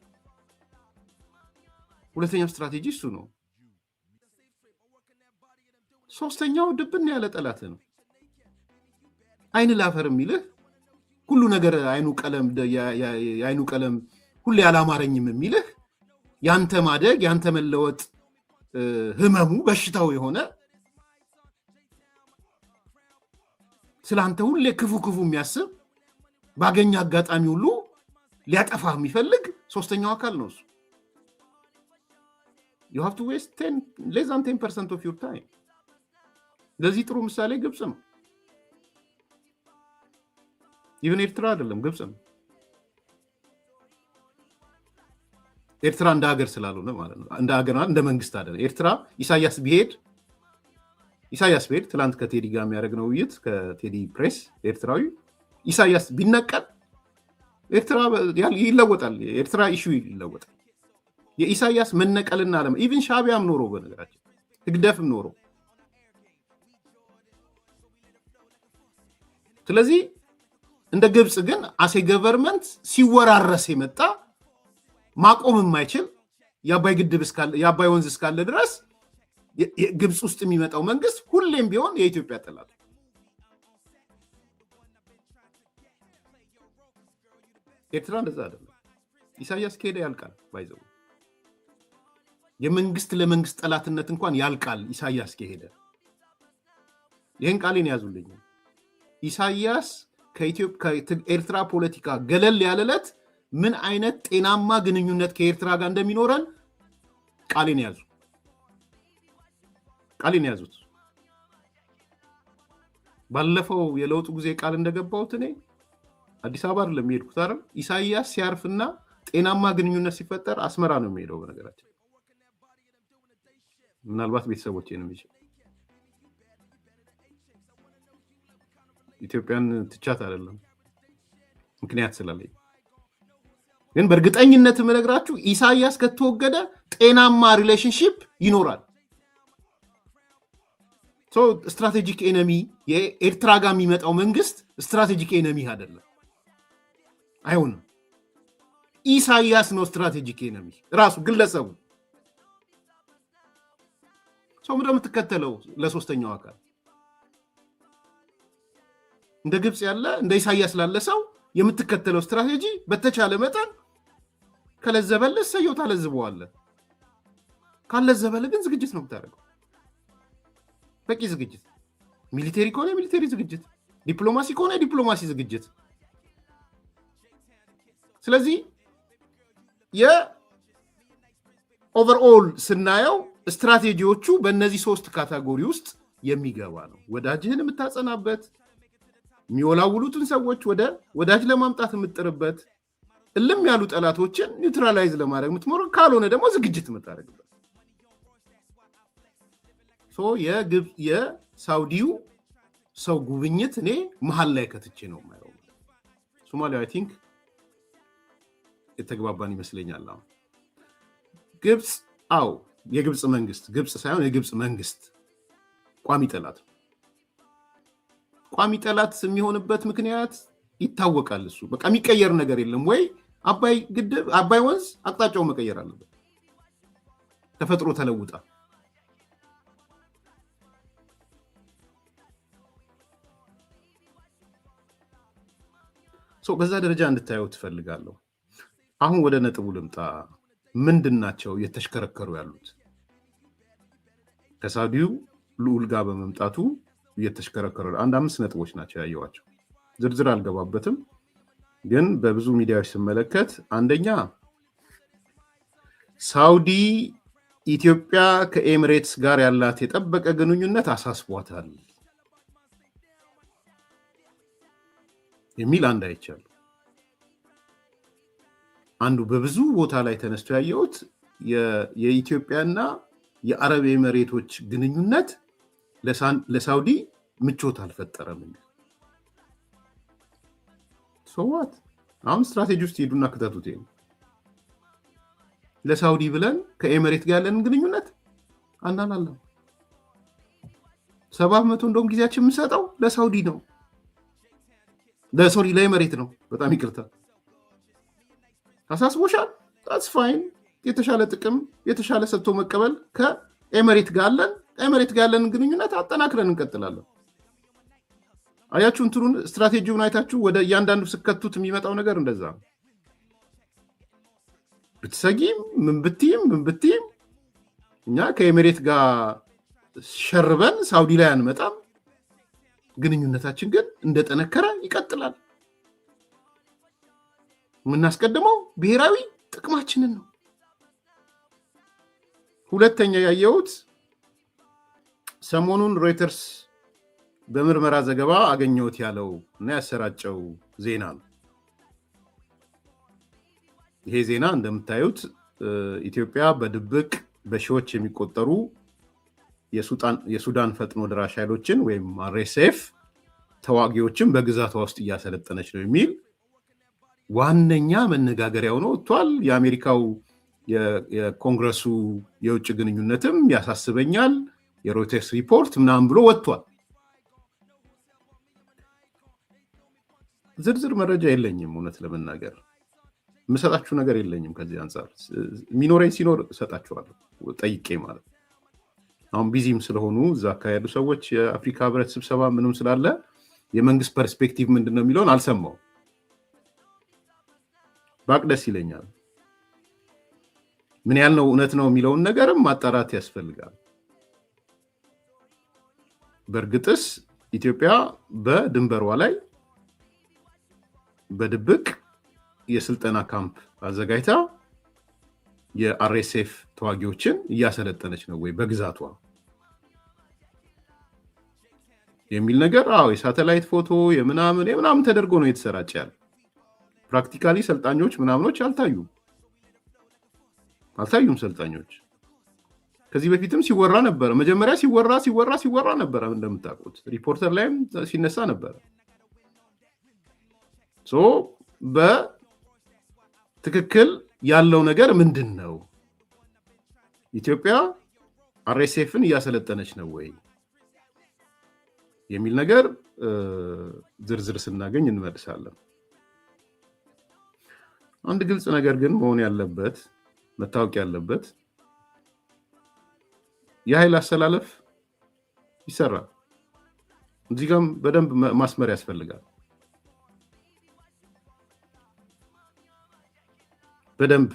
ሁለተኛው ስትራቴጂ እሱ ነው። ሶስተኛው ድብን ያለ ጠላት ነው። አይን ላፈር የሚልህ ሁሉ ነገር አይኑ ቀለም ሁሌ አላማረኝም የሚልህ ያንተ ማደግ ያንተ መለወጥ ህመሙ በሽታው የሆነ ስላንተ ሁሌ ክፉ የሚያስብ ባገኛ አጋጣሚ ሁሉ ሊያጠፋ የሚፈልግ ሶስተኛው አካል ነው እሱ። you have to waste less than 10% of your time። ለዚህ ጥሩ ምሳሌ ግብጽ ነው። ኢቭን ኤርትራ አይደለም ግብጽ ነው። ኤርትራ እንደ ሀገር ስላልሆነ ማለት ነው። እንደ ሀገር እንደ መንግስት አይደለም። ኤርትራ ኢሳያስ ቢሄድ ትላንት ከቴዲ ጋር የሚያደርግነው ውይይት ከቴዲ ፕሬስ ኤርትራዊ ኢሳያስ ቢነቀል ኤርትራ ይለወጣል። ኤርትራ ኢሹ ይለወጣል። የኢሳያስ መነቀልና አለም ኢቭን ሻቢያም ኖሮ በነገራችን ህግደፍም ኖሮ። ስለዚህ እንደ ግብጽ ግን አሴ ገቨርንመንት ሲወራረስ የመጣ ማቆም የማይችል የአባይ ወንዝ እስካለ ድረስ ግብጽ ውስጥ የሚመጣው መንግስት ሁሌም ቢሆን የኢትዮጵያ ጠላት። ኤርትራ እንደዛ አይደለም። ኢሳያስ ከሄደ ያልቃል። ባይዘው የመንግስት ለመንግስት ጠላትነት እንኳን ያልቃል ኢሳያስ ከሄደ። ይሄን ቃሌን ያዙልኝ። ኢሳያስ ከኤርትራ ፖለቲካ ገለል ያለለት ምን አይነት ጤናማ ግንኙነት ከኤርትራ ጋር እንደሚኖረን ቃሌን ያዙት። ባለፈው የለውጡ ጊዜ ቃል እንደገባሁት እኔ አዲስ አበባ አይደለም የሄድኩት አይደል? ኢሳያስ ሲያርፍና ጤናማ ግንኙነት ሲፈጠር አስመራ ነው የሚሄደው። በነገራችን ምናልባት ቤተሰቦቼንም ይችላል ኢትዮጵያን ትቻት አይደለም ምክንያት ስላለኝ፣ ግን በእርግጠኝነት የምነግራችሁ ኢሳያስ ከተወገደ ጤናማ ሪሌሽንሺፕ ይኖራል። ስትራቴጂክ ኤነሚ የኤርትራ ጋር የሚመጣው መንግስት ስትራቴጂክ ኤነሚ አይደለም፣ አይሆንም። ኢሳያስ ነው ስትራቴጂክ ኤነሚ ራሱ ግለሰቡ። ምንድን ነው የምትከተለው? ለሶስተኛው አካል እንደ ግብጽ ያለ እንደ ኢሳያስ ላለ ሰው የምትከተለው ስትራቴጂ በተቻለ መጠን ከለዘበልህ ሰየው ታለዝበዋለህ። ካለዘበልህ ግን ዝግጅት ነው የምታደርገው። በቂ ዝግጅት፣ ሚሊቴሪ ከሆነ ሚሊቴሪ ዝግጅት፣ ዲፕሎማሲ ከሆነ ዲፕሎማሲ ዝግጅት። ስለዚህ የኦቨርኦል ስናየው ስትራቴጂዎቹ በእነዚህ ሶስት ካታጎሪ ውስጥ የሚገባ ነው። ወዳጅህን የምታጸናበት፣ የሚወላውሉትን ሰዎች ወደ ወዳጅ ለማምጣት የምትጥርበት፣ እልም ያሉ ጠላቶችን ኒውትራላይዝ ለማድረግ የምትሞክር፣ ካልሆነ ደግሞ ዝግጅት የምታደርግበት። የሳውዲው ሰው ጉብኝት እኔ መሀል ላይ ከትቼ ነው የማየው። ሶማሊያ አይ ቲንክ የተግባባን ይመስለኛል። አሁን ግብጽ የግብጽ መንግስት ግብጽ ሳይሆን የግብጽ መንግስት ቋሚ ጠላት የሚሆንበት ምክንያት ይታወቃል። እሱ በቃ የሚቀየር ነገር የለም ወይ? አባይ ወንዝ አቅጣጫው መቀየር አለበት። ተፈጥሮ ተለውጣ በዛ ደረጃ እንድታየው ትፈልጋለሁ። አሁን ወደ ነጥቡ ልምጣ። ምንድናቸው እየተሽከረከሩ ያሉት? ከሳውዲው ልዑል ጋር በመምጣቱ እየተሽከረከሩ አንድ 5 ነጥቦች ናቸው ያየዋቸው። ዝርዝር አልገባበትም፣ ግን በብዙ ሚዲያዎች ስመለከት አንደኛ ሳውዲ ኢትዮጵያ ከኤሚሬትስ ጋር ያላት የጠበቀ ግንኙነት አሳስቧታል የሚል አንድ አይቻለሁ። አንዱ በብዙ ቦታ ላይ ተነስቶ ያየሁት የኢትዮጵያና የአረብ ኤሚሬቶች ግንኙነት ለሳውዲ ምቾት አልፈጠረም። ሰዋት አሁን ስትራቴጂ ውስጥ ሄዱና ክተቱት። ለሳውዲ ብለን ከኤሚሬት ጋር ያለን ግንኙነት አናላለም። 70% እንደውም ጊዜያችን የምንሰጠው ለሳውዲ ነው፣ ለሶሪ ለኤሚሬት ነው። በጣም ይቅርታ አሳስቦሻል። ታትስ ፋይን። የተሻለ ጥቅም የተሻለ ሰጥቶ መቀበል ከኤሚሬት ጋር አለን። ኤሚሬት ጋር ያለን ግንኙነት አጠናክረን እንቀጥላለን። አያችሁ እንትሩን ስትራቴጂውን አይታችሁ ወደ እያንዳንዱ ስከቱት የሚመጣው ነገር እንደዛ ነው። ብትሰጊም ምን ብትይም እኛ ከኤሚሬት ጋር ሸርበን ሳውዲ ላይ አንመጣም። ግንኙነታችን ግን እንደጠነከረ ይቀጥላል። የምናስቀድመው ብሔራዊ ጥቅማችንን ነው። ሁለተኛ ያየሁት ሰሞኑን ሮይተርስ በምርመራ ዘገባ አገኘሁት ያለው እና ያሰራጨው ዜና ነው። ይሄ ዜና እንደምታዩት ኢትዮጵያ በድብቅ በሺዎች የሚቆጠሩ የሱዳን ፈጥኖ ደራሽ ኃይሎችን ወይም አርኤስኤፍ ተዋጊዎችን በግዛቷ ውስጥ እያሰለጠነች ነው የሚል ዋነኛ መነጋገሪያ ሆኖ ወጥቷል። የአሜሪካው የኮንግረሱ የውጭ ግንኙነትም ያሳስበኛል የሮይተርስ ሪፖርት ምናምን ብሎ ወጥቷል። ዝርዝር መረጃ የለኝም፣ እውነት ለመናገር የምሰጣችሁ ነገር የለኝም። ከዚህ አንጻር ሚኖሬን ሲኖር እሰጣችኋለሁ ጠይቄ ማለት። አሁን ቢዚም ስለሆኑ እዛ አካባቢ ሰዎች የአፍሪካ ህብረት ስብሰባ ምንም ስላለ የመንግስት ፐርስፔክቲቭ ምንድን ነው የሚለውን አልሰማው። ባቅ ደስ ይለኛል። ምን ያህል ነው እውነት ነው የሚለውን ነገርም ማጣራት ያስፈልጋል። በእርግጥስ ኢትዮጵያ በድንበሯ ላይ በድብቅ የስልጠና ካምፕ አዘጋጅታ የአርኤስኤፍ ተዋጊዎችን እያሰለጠነች ነው ወይ በግዛቷ የሚል ነገር የሳተላይት ፎቶ የምናምን ተደርጎ ነው የተሰራጨ ያለ። ፕራክቲካሊ ሰልጣኞች ምናምኖች አልታዩም ሰልጣኞች። ከዚህ በፊትም ሲወራ ነበረ። መጀመሪያ ሲወራ ነበረ። እንደምታውቁት ሪፖርተር ላይም ሲነሳ ነበረ። በትክክል ያለው ነገር ምንድን ነው? ኢትዮጵያ አርኤስኤፍን እያሰለጠነች ነው ወይ የሚል ነገር ዝርዝር ስናገኝ እንመልሳለን። አንድ ግልጽ ነገር ግን መሆን ያለበት መታወቅ ያለበት የኃይል አሰላለፍ ይሰራል። እዚህ ጋርም በደንብ ማስመር ያስፈልጋል። በደንብ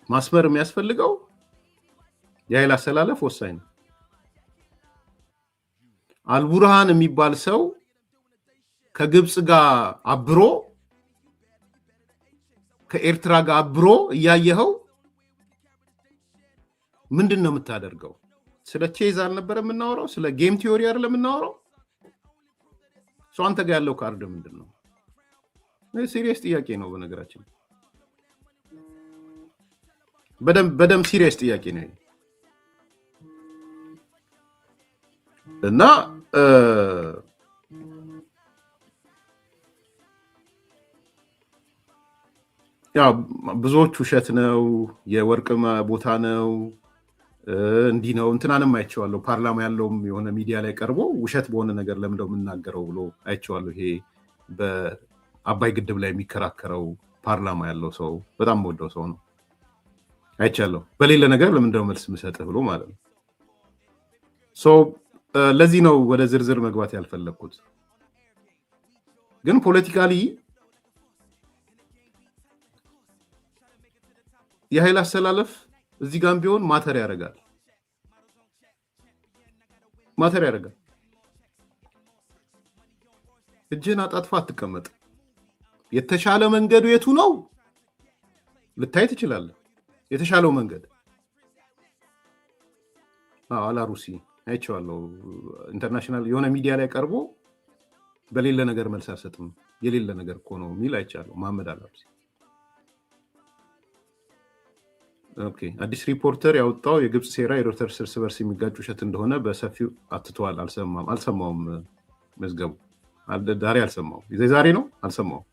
ማስመር የሚያስፈልገው የኃይል አሰላለፍ ወሳኝ ነው። አልቡርሃን የሚባል ሰው ከግብፅ ጋር አብሮ ከኤርትራ ጋር አብሮ እያየኸው ምንድን ነው የምታደርገው? ስለ ቼዝ አልነበረ የምናወራው? ስለ ጌም ቲዮሪ አይደለም የምናወራው? አንተ ጋር ያለው ካርድ ምንድን ነው? ሲሪየስ ጥያቄ ነው። በነገራችን በደንብ ሲሪየስ ጥያቄ ነው እና ያው ብዙዎች ውሸት ነው፣ የወርቅ ቦታ ነው፣ እንዲህ ነው እንትናንም አይቼዋለሁ። ፓርላማ ያለውም የሆነ ሚዲያ ላይ ቀርቦ ውሸት በሆነ ነገር ለምንድነው የምናገረው ብሎ አይቼዋለሁ። ይሄ በአባይ ግድብ ላይ የሚከራከረው ፓርላማ ያለው ሰው በጣም ወደው ሰው ነው። አይቻለሁ። በሌለ ነገር ለምንድነው መልስ የምሰጥህ ብሎ ማለት ነው። ለዚህ ነው ወደ ዝርዝር መግባት ያልፈለግኩት። ግን ፖለቲካሊ የኃይል አሰላለፍ እዚህ ጋር ቢሆን ማተር ያደርጋል። እጅህን አጣጥፋ አትቀመጥ። የተሻለ መንገዱ የቱ ነው ልታይ ትችላለህ። የተሻለው መንገድ አላሩሲ አይቼዋለሁ። ኢንተርናሽናል የሆነ ሚዲያ ላይ ቀርቦ በሌለ ነገር መልስ አልሰጥም የሌለ ነገር እኮ ነው የሚል አይቻለሁ። መሐመድ አላሩሲ። ኦኬ። አዲስ ሪፖርተር ያወጣው የግብፅ ሴራ የሮይተርስ እርስ በርስ የሚጋጭ ውሸት እንደሆነ በሰፊው አትተዋል። አልሰማውም። መዝገቡ ዛሬ አልሰማውም። ዛሬ ነው አልሰማውም።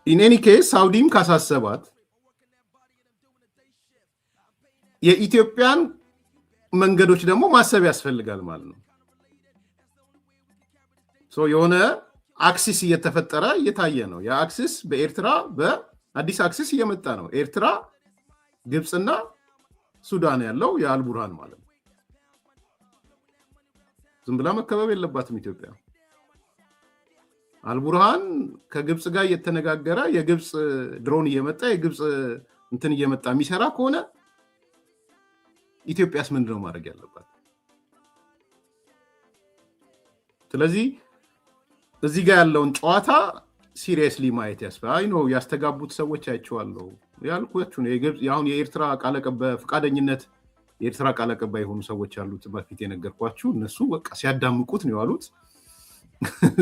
ኢን ኤኒ ኬስ ሳውዲም ካሳሰባት የኢትዮጵያን መንገዶች ደግሞ ማሰብ ያስፈልጋል ማለት ነው። የሆነ አክሲስ እየተፈጠረ እየታየ ነው። የአክሲስ በኤርትራ በአዲስ አክሲስ እየመጣ ነው። ኤርትራ፣ ግብፅና ሱዳን ያለው የአልቡርሃን ማለት ነው። ዝም ብላ መከበብ የለባትም ኢትዮጵያ። አልቡርሃን ከግብፅ ጋር እየተነጋገረ የግብፅ ድሮን እየመጣ የግብፅ እንትን እየመጣ የሚሰራ ከሆነ ኢትዮጵያስ ምንድነው ማድረግ ያለባት? ስለዚህ እዚህ ጋር ያለውን ጨዋታ ሲሪየስሊ ማየት ያስፈልጋል። ነው ያስተጋቡት ሰዎች አይቼዋለሁ ያልኳችሁ ነው። አሁን የኤርትራ ቃል አቀባይ ፈቃደኝነት የኤርትራ ቃል አቀባይ የሆኑ ሰዎች ያሉት በፊት የነገርኳችሁ እነሱ በቃ ሲያዳምቁት ነው ያሉት።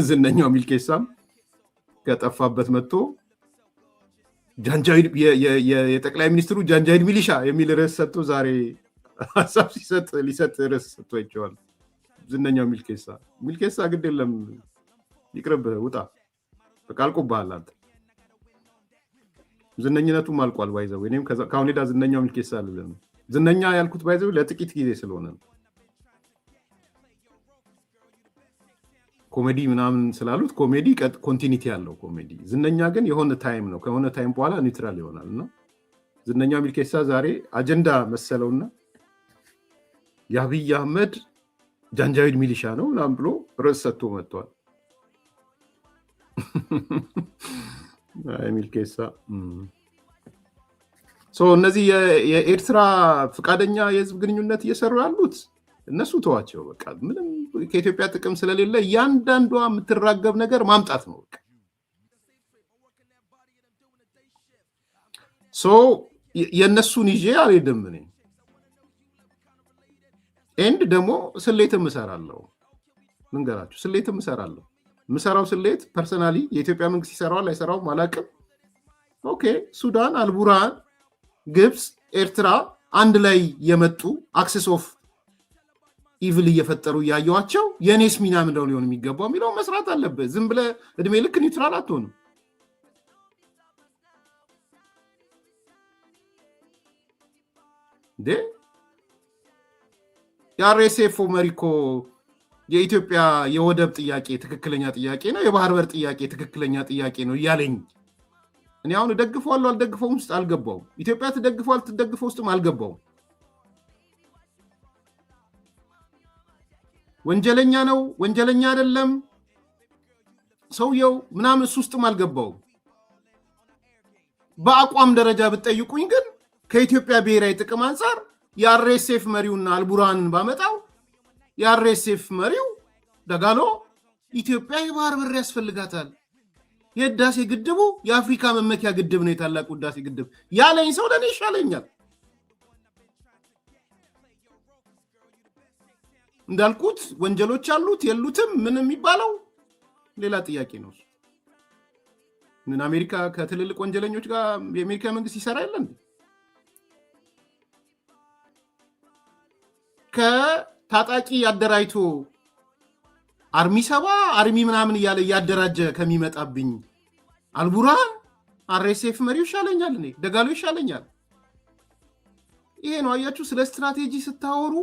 ዝነኛው ሚልኬሳም ከጠፋበት መጥቶ ጃንጃዊድ የጠቅላይ ሚኒስትሩ ጃንጃዊድ ሚሊሻ የሚል ርዕስ ሰጥቶ ዛሬ ሀሳብ ሊሰጥ ርዕስ ሰጥቶ አይቼዋለሁ። ዝነኛው ሚልኬሳ ግድ የለም ይቅርብህ፣ ውጣ፣ በቃ አልቆብሃል አንተ። ዝነኝነቱም አልቋል። ባይዘው እኔም ከአሁን ሄዳ ዝነኛው ሚልኬሳ አልልም። ዝነኛ ያልኩት ባይዘው ለጥቂት ጊዜ ስለሆነ ነው። ኮሜዲ ምናምን ስላሉት ኮሜዲ ኮንቲኒቲ ያለው ኮሜዲ። ዝነኛ ግን የሆነ ታይም ነው፣ ከሆነ ታይም በኋላ ኒውትራል ይሆናል። እና ዝነኛው ሚልኬሳ ዛሬ አጀንዳ መሰለውና የአብይ አህመድ ጃንጃዊድ ሚሊሻ ነው ምናምን ብሎ ርዕስ ሰጥቶ መጥቷል። ሚልኬሳ እነዚህ የኤርትራ ፈቃደኛ የህዝብ ግንኙነት እየሰሩ ያሉት እነሱ ተዋቸው። በቃ ምንም ከኢትዮጵያ ጥቅም ስለሌለ እያንዳንዷ የምትራገብ ነገር ማምጣት ነው። በቃ የእነሱን ይዤ አልሄድም እኔ። ኤንድ ደግሞ ስሌትም እሰራለሁ። ምንገራችሁ ስሌትም እሰራለሁ። የምሰራው ስሌት ፐርሰናሊ የኢትዮጵያ መንግስት ይሰራዋል አይሰራውም አላውቅም። ኦኬ፣ ሱዳን፣ አልቡርሃን፣ ግብፅ፣ ኤርትራ አንድ ላይ የመጡ አክሰስ ኦፍ ኢቭል እየፈጠሩ እያየዋቸው የኔስ ሚና ምንድነው ሊሆን የሚገባው የሚለው መስራት አለበት። ዝም ብለህ እድሜ ልክ ኒውትራል አትሆንም። እንዴ የአርኤስኤፍ መሪ እኮ የኢትዮጵያ የወደብ ጥያቄ ትክክለኛ ጥያቄ ነው፣ የባህር በር ጥያቄ ትክክለኛ ጥያቄ ነው እያለኝ እኔ አሁን እደግፈዋለሁ አልደግፈውም ውስጥ አልገባውም። ኢትዮጵያ ትደግፈው አልትደግፈው ውስጥም አልገባውም። ወንጀለኛ ነው ወንጀለኛ አይደለም ሰውየው ምናምን እሱ ውስጥም አልገባውም። በአቋም ደረጃ ብትጠይቁኝ ግን ከኢትዮጵያ ብሔራዊ ጥቅም አንጻር የአርኤስኤፍ መሪውና አልቡርሃንን ባመጣው የአርኤስኤፍ መሪው ደጋሎ ኢትዮጵያ የባህር በር ያስፈልጋታል፣ የህዳሴ ግድቡ የአፍሪካ መመኪያ ግድብ ነው፣ የታላቁ ህዳሴ ግድብ ያለኝ ሰው ለኔ ይሻለኛል። እንዳልኩት ወንጀሎች አሉት የሉትም ምን የሚባለው ሌላ ጥያቄ ነው። ምን አሜሪካ ከትልልቅ ወንጀለኞች ጋር የአሜሪካ መንግስት ይሰራ የለን? ከታጣቂ ያደራጅቶ አርሚ 7 አርሚ ምናምን እያለ እያደራጀ ከሚመጣብኝ አልቡርሃን አርኤስኤፍ መሪው ይሻለኛል፣ እኔ ደጋሎ ይሻለኛል። ይሄ ነው አያችሁ። ስለ ስትራቴጂ ስታወሩ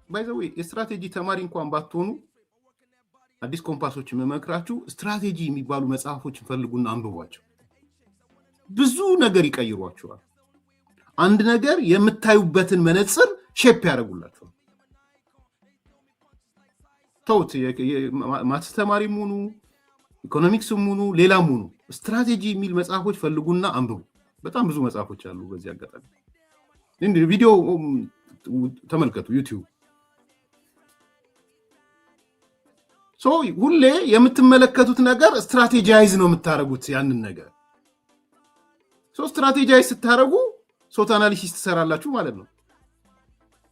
ባይ ዘ ዌይ የስትራቴጂ ተማሪ እንኳን ባትሆኑ አዲስ ኮምፓሶች የምመክራችሁ ስትራቴጂ የሚባሉ መጽሐፎችን ፈልጉና አንብቧቸው። ብዙ ነገር ይቀይሯቸዋል። አንድ ነገር የምታዩበትን መነጽር ሼፕ ያደርጉላችኋል። ተውት፣ ማትስ ተማሪም ሁኑ ኢኮኖሚክስም ሁኑ ሌላም ሁኑ ስትራቴጂ የሚል መጽሐፎች ፈልጉና አንብቡ። በጣም ብዙ መጽሐፎች አሉ። በዚህ አጋጣሚ ቪዲዮ ተመልከቱ ዩቲዩብ። ሁሌ የምትመለከቱት ነገር ስትራቴጃይዝ ነው የምታደርጉት ያንን ነገር። ስትራቴጃይዝ ስታደርጉ ሶት አናሊሲስ ትሰራላችሁ ማለት ነው።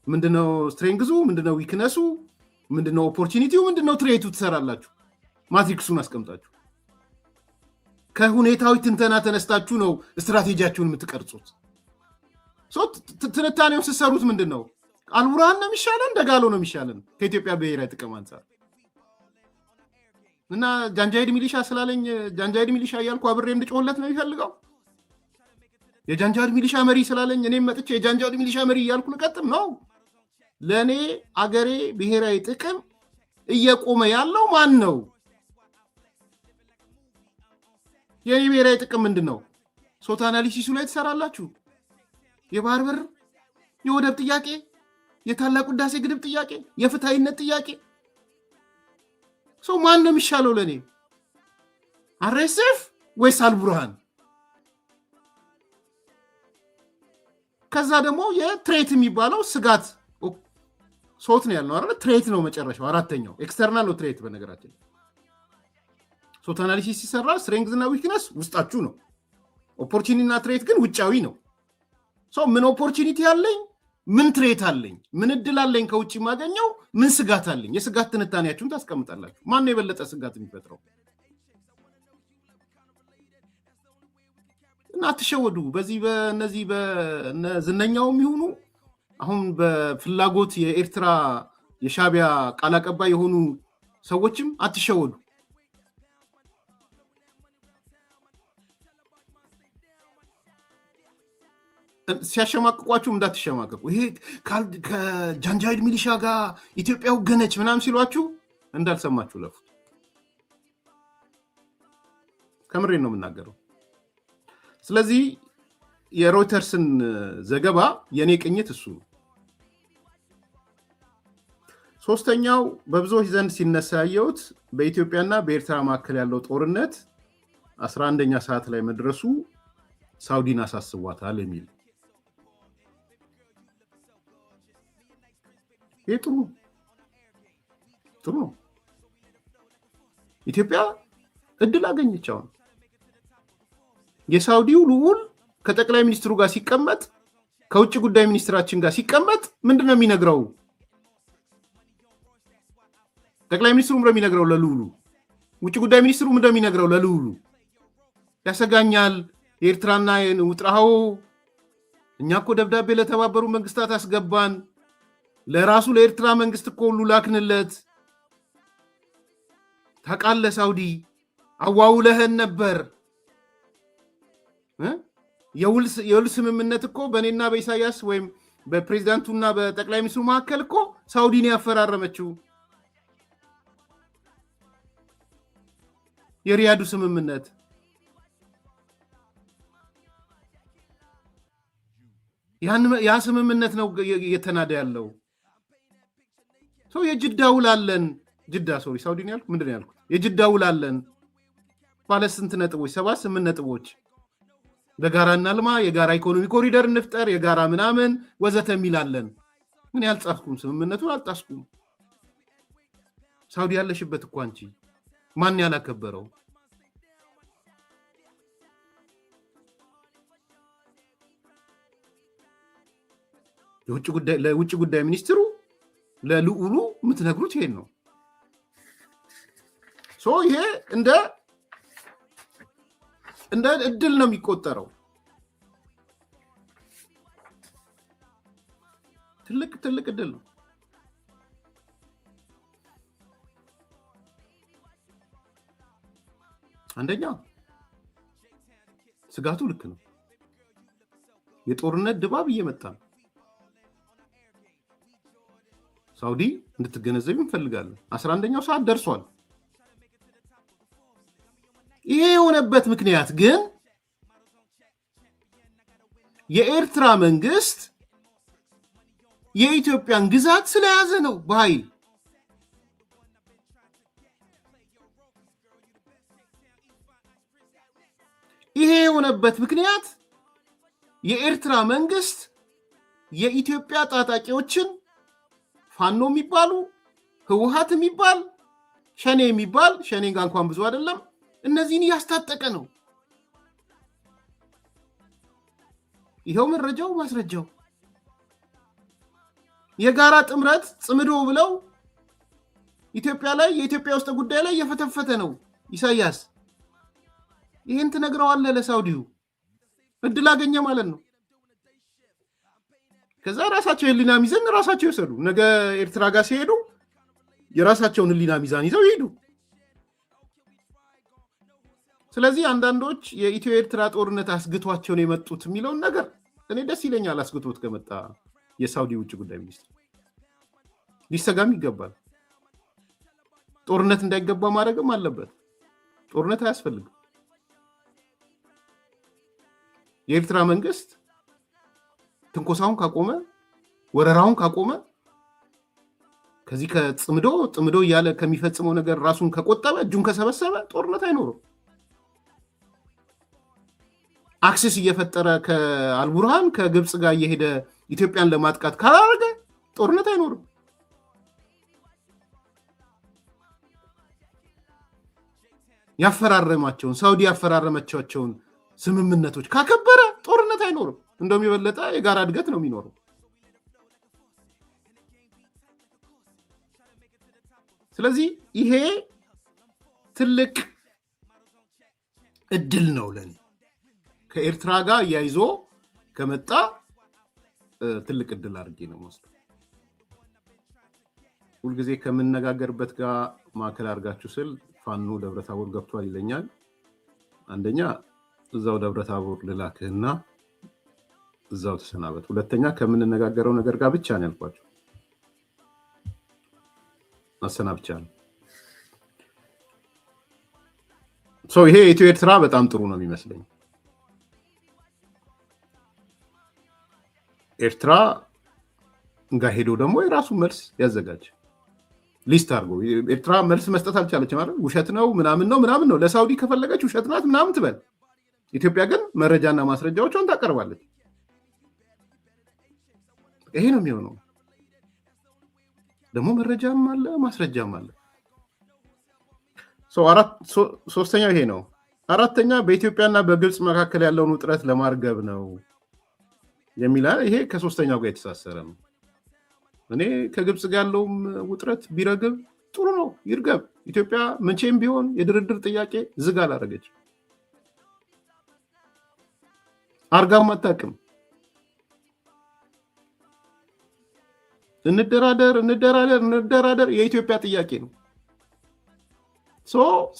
ምንድነው ስትሬንግዙ፣ ምንድነው ዊክነሱ፣ ምንድነው ኦፖርቹኒቲው፣ ምንድነው ትሬቱ ትሰራላችሁ። ማትሪክሱን አስቀምጣችሁ ከሁኔታዊ ትንተና ተነስታችሁ ነው ስትራቴጂያችሁን የምትቀርጹት። ትንታኔውን ስትሰሩት ምንድነው አልቡርሃን ነው የሚሻለን ደጋሎ ነው የሚሻለን ከኢትዮጵያ ብሔራዊ ጥቅም አንጻር እና ጃንጃይድ ሚሊሻ ስላለኝ ጃንጃይድ ሚሊሻ እያልኩ አብሬ እንድጮህለት ነው የሚፈልገው። የጃንጃይድ ሚሊሻ መሪ ስላለኝ እኔም መጥቼ የጃንጃይድ ሚሊሻ መሪ እያልኩ ልቀጥም ነው? ለእኔ አገሬ ብሔራዊ ጥቅም እየቆመ ያለው ማን ነው? የኔ ብሔራዊ ጥቅም ምንድን ነው? ሶት አናሊሲሱ ላይ ትሰራላችሁ። የባህር በር፣ የወደብ ጥያቄ፣ የታላቁ ህዳሴ ግድብ ጥያቄ፣ የፍትሃዊነት ጥያቄ። ማን ነው የሚሻለው ለኔ? አርኤስኤፍ ወይስ አልቡርሃን? ከዛ ደግሞ የትሬት የሚባለው ስጋት ሶት ነው ያልነው አይደል? ትሬት ነው መጨረሻው፣ አራተኛው ኤክስተርናል ነው ትሬት። በነገራችን ሶት አናሊሲስ ሲሰራ ስትሬንግዝ እና ዊክነስ ውስጣችሁ ነው። ኦፖርቹኒቲ እና ትሬት ግን ውጫዊ ነው። ምን ኦፖርቹኒቲ አለኝ፣ ምን ትሬት አለኝ፣ ምን እድል አለኝ፣ ከውጭ የማገኘው ምን ስጋት አለኝ። የስጋት ትንታኔያችሁን ታስቀምጣላችሁ። ማን ነው የበለጠ ስጋት የሚፈጥረው? እና አትሸወዱ። በዚህ በእነዚህ ዝነኛውም ይሁኑ አሁን በፍላጎት የኤርትራ የሻቢያ ቃል አቀባይ የሆኑ ሰዎችም አትሸወዱ። ሲያሸማቅቋችሁም እንዳትሸማቀቁ። ይሄ ከጃንጃይድ ሚሊሻ ጋር ኢትዮጵያ ወገነች ምናምን ሲሏችሁ እንዳልሰማችሁ ለፉት። ከምሬን ነው የምናገረው። ስለዚህ የሮይተርስን ዘገባ የኔ ቅኝት እሱ ነው። ሶስተኛው በብዙዎች ዘንድ ሲነሳ ያየሁት በኢትዮጵያና በኤርትራ መካከል ያለው ጦርነት 11ኛ ሰዓት ላይ መድረሱ ሳውዲን አሳስቧታል የሚል። ይሄ ጥሩ ነው። ኢትዮጵያ እድል አገኘች። አሁን የሳውዲው ልዑል ከጠቅላይ ሚኒስትሩ ጋር ሲቀመጥ ከውጭ ጉዳይ ሚኒስትራችን ጋር ሲቀመጥ ምንድነው የሚነግረው? ጠቅላይ ሚኒስትሩ ምንድነው የሚነግረው ለልዑሉ? ውጭ ጉዳይ ሚኒስትሩ ምንድነው የሚነግረው ለልዑሉ? ያሰጋኛል የኤርትራና ውጥራው፣ እኛ እኮ ደብዳቤ ለተባበሩ መንግስታት አስገባን፣ ለራሱ ለኤርትራ መንግስት እኮ ሁሉ ላክንለት፣ ታውቃለህ ሳውዲ አዋውለህን ነበር፣ የውል ስምምነት እኮ በእኔና በኢሳያስ ወይም በፕሬዚዳንቱና በጠቅላይ ሚኒስትሩ መካከል እኮ ሳውዲን ያፈራረመችው የሪያዱ ስምምነት። ያ ስምምነት ነው እየተናደ ያለው። የጅዳ ውል አለን። ሳውዲን ያልኩ ምንድን ነው ያልኩት? የጅዳ ውል አለን ባለ ስንት ነጥቦች? 7-8 ነጥቦች። በጋራ እናልማ፣ የጋራ ኢኮኖሚ ኮሪደር እንፍጠር፣ የጋራ ምናምን ወዘተ የሚላለን። ምን ያልጻፍኩም? ስምምነቱን አልጣስኩም። ሳውዲ ያለሽበት እኮ አንቺ ማን ያላከበረው? ለውጭ ጉዳይ ሚኒስትሩ ለልዑሉ የምትነግሩት ይሄን ነው። ይሄ እንደ እድል ነው የሚቆጠረው። ትልቅ እድል ነው። አንደኛ ስጋቱ ልክ ነው። የጦርነት ድባብ እየመጣ ነው። ሳውዲ እንድትገነዘብ እንፈልጋለን። 11ኛው ሰዓት ደርሷል። ይሄ የሆነበት ምክንያት ግን የኤርትራ መንግስት የኢትዮጵያን ግዛት ስለያዘ ነው በኃይል። ይሄ የሆነበት ምክንያት የኤርትራ መንግስት የኢትዮጵያ ታጣቂዎችን ፋኖ የሚባሉ ህወሓት የሚባል ሸኔ የሚባል ሸኔ ጋር እንኳን ብዙ አይደለም፣ እነዚህን እያስታጠቀ ነው። ይሄው መረጃው ማስረጃው የጋራ ጥምረት ጽምዶ ብለው ኢትዮጵያ ላይ የኢትዮጵያ ውስጥ ጉዳይ ላይ የፈተፈተ ነው ኢሳያስ። ይሄን ትነግረዋለህ ለሳውዲው፣ እድል አገኘ ማለት ነው። ከዛ ራሳቸው ህሊና ሚዛን ራሳቸው ይወሰዱ። ነገ ኤርትራ ጋር ሲሄዱ የራሳቸውን ህሊና ሚዛን ይዘው ይሄዱ። ስለዚህ አንዳንዶች የኢትዮ ኤርትራ ጦርነት አስግቷቸው ነው የመጡት የሚለውን ነገር እኔ ደስ ይለኛል። አስግቶት ከመጣ የሳውዲ ውጭ ጉዳይ ሚኒስትር ሊሰጋም ይገባል። ጦርነት እንዳይገባ ማድረግም አለበት። ጦርነት አያስፈልግም። የኤርትራ መንግስት ትንኮሳውን ካቆመ፣ ወረራውን ካቆመ፣ ከዚህ ከጽምዶ እያለ ከሚፈጽመው ነገር ራሱን ከቆጠበ፣ እጁን ከሰበሰበ ጦርነት አይኖርም። አክሴስ እየፈጠረ ከአልቡርሃን ከግብፅ ጋር እየሄደ ኢትዮጵያን ለማጥቃት ካላረገ ጦርነት አይኖርም። ያፈራረማቸውን ሳውዲ ያፈራረመቻቸውን ስምምነቶች ካከበረ ጦርነት አይኖርም። እንደውም የበለጠ የጋራ እድገት ነው የሚኖረው። ስለዚህ ይሄ ትልቅ እድል ነው ለኔ። ከኤርትራ ጋር እያይዞ ከመጣ ትልቅ እድል አድርጌ ነው የምወስደው። ሁልጊዜ ከምንነጋገርበት ጋር ማዕከል አድርጋችሁ ስል ፋኖ ደብረታቦር ገብቷል ይለኛል። አንደኛ እዛው ደብረታቦር ልላክህና እዛው ተሰናበት። ሁለተኛ ከምንነጋገረው ነገር ጋር ብቻ ነው ያልኳቸው፣ አሰናብቻለሁ። ይሄ የኢትዮ ኤርትራ በጣም ጥሩ ነው የሚመስለኝ። ኤርትራ ጋር ሄዶ ደግሞ የራሱ መልስ ያዘጋጅ ሊስት አድርጎ። ኤርትራ መልስ መስጠት አልቻለችም ማለት ውሸት ነው ምናምን ነው። ለሳውዲ ከፈለገች ውሸት ናት ምናምን ትበል። ኢትዮጵያ ግን መረጃና ማስረጃዎቿን ታቀርባለች። ይሄ ነው የሚሆነው። ደግሞ መረጃም አለ ማስረጃም አለ። ሶስተኛው ይሄ ነው። አራተኛ በኢትዮጵያና በግብፅ መካከል ያለውን ውጥረት ለማርገብ ነው የሚል ይሄ ከሶስተኛው ጋር የተሳሰረ ነው። እኔ ከግብፅ ጋር ያለውም ውጥረት ቢረግብ ጥሩ ነው፣ ይርገብ። ኢትዮጵያ መቼም ቢሆን የድርድር ጥያቄ ዝግ አላደረገች፣ አርጋም አታውቅም። እንደራደር የኢትዮጵያ ጥያቄ ነው።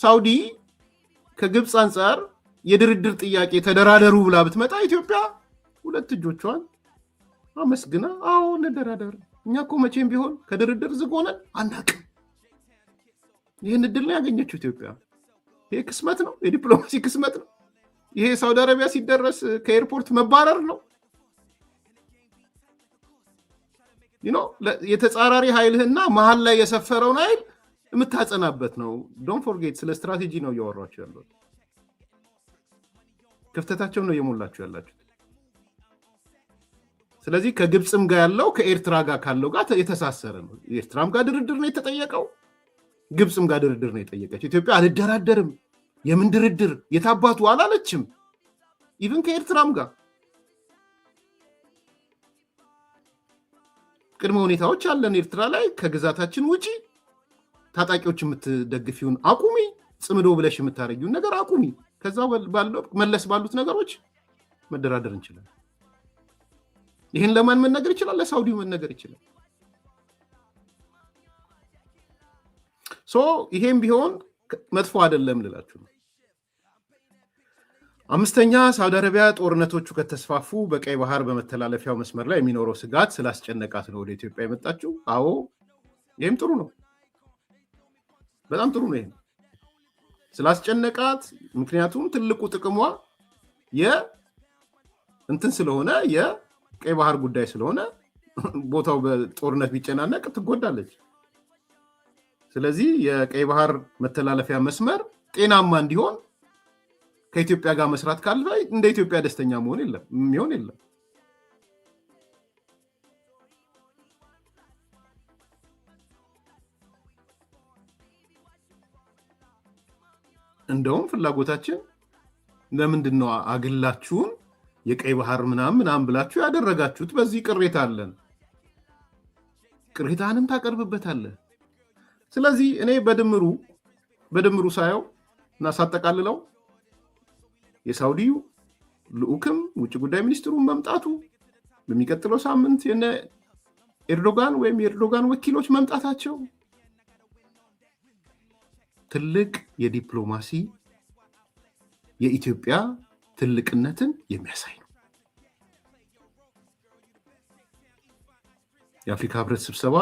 ሳውዲ ከግብፅ አንጻር የድርድር ጥያቄ ተደራደሩ ብላ ብትመጣ ኢትዮጵያ ሁለት እጆቿን አመስግና አዎ እንደራደር፣ እኛ እኮ መቼም ቢሆን ከድርድር ዝግ ሆነን አናውቅም። ይህን እድል ነው ያገኘችው ኢትዮጵያ። ይሄ ክስመት ነው፣ የዲፕሎማሲ ክስመት ነው። ይሄ ሳውዲ አረቢያ ሲደረስ ከኤርፖርት መባረር ነው። የተጻራሪ ኃይልህና መሀል ላይ የሰፈረውን ኃይል የምታጸናበት ነው። ዶንት ፎርጌት፣ ስለ ስትራቴጂ ነው እያወራችሁ ያለው። ክፍተታቸውን ነው እየሞላችሁ ያላችሁት። ስለዚህ ከግብፅም ጋር ያለው ከኤርትራ ጋር ካለው ጋር የተሳሰረ ነው። ኤርትራም ጋር ድርድር ነው የተጠየቀው፣ ግብፅም ጋር ድርድር ነው የጠየቀችው። ኢትዮጵያ አልደራደርም፣ የምን ድርድር የታባቱ አላለችም። ኢቭን ከኤርትራም ጋር ቅድመ ሁኔታዎች አለን። ኤርትራ ላይ ከግዛታችን ውጪ ታጣቂዎች የምትደግፊውን አቁሚ፣ ጽምዶ ብለሽ የምታረጊውን ነገር አቁሚ። ከዛ መለስ ባሉት ነገሮች መደራደር እንችላለን። ይህን ለማን መነገር ይችላል? ለሳውዲው መነገር ይችላል። ይሄም ቢሆን መጥፎ አይደለም ልላችሁ ነው። አምስተኛ ሳውዲ አረቢያ ጦርነቶቹ ከተስፋፉ በቀይ ባህር በመተላለፊያው መስመር ላይ የሚኖረው ስጋት ስላስጨነቃት ነው ወደ ኢትዮጵያ የመጣችው። አዎ ይህም ጥሩ ነው፣ በጣም ጥሩ ነው። ይሄ ስላስጨነቃት ምክንያቱም ትልቁ ጥቅሟ እንትን ስለሆነ የቀይ ባህር ጉዳይ ስለሆነ ቦታው በጦርነት ቢጨናነቅ ትጎዳለች። ስለዚህ የቀይ ባህር መተላለፊያ መስመር ጤናማ እንዲሆን ከኢትዮጵያ ጋር መስራት ካለ እንደ ኢትዮጵያ ደስተኛ መሆን የለም። እንደውም ፍላጎታችን ለምንድን ነው አግላችሁን የቀይ ባህር ምናምን ብላችሁ ያደረጋችሁት? በዚህ ቅሬታ አለን። ቅሬታንም ታቀርብበታለህ። ስለዚህ እኔ በድምሩ ሳየው እና ሳጠቃልለው የሳውዲው ልዑክም ውጭ ጉዳይ ሚኒስትሩን መምጣቱ በሚቀጥለው ሳምንት የነ ኤርዶጋን ወይም የኤርዶጋን ወኪሎች መምጣታቸው ትልቅ የዲፕሎማሲ የኢትዮጵያ ትልቅነትን የሚያሳይ ነው። የአፍሪካ ህብረት ስብሰባ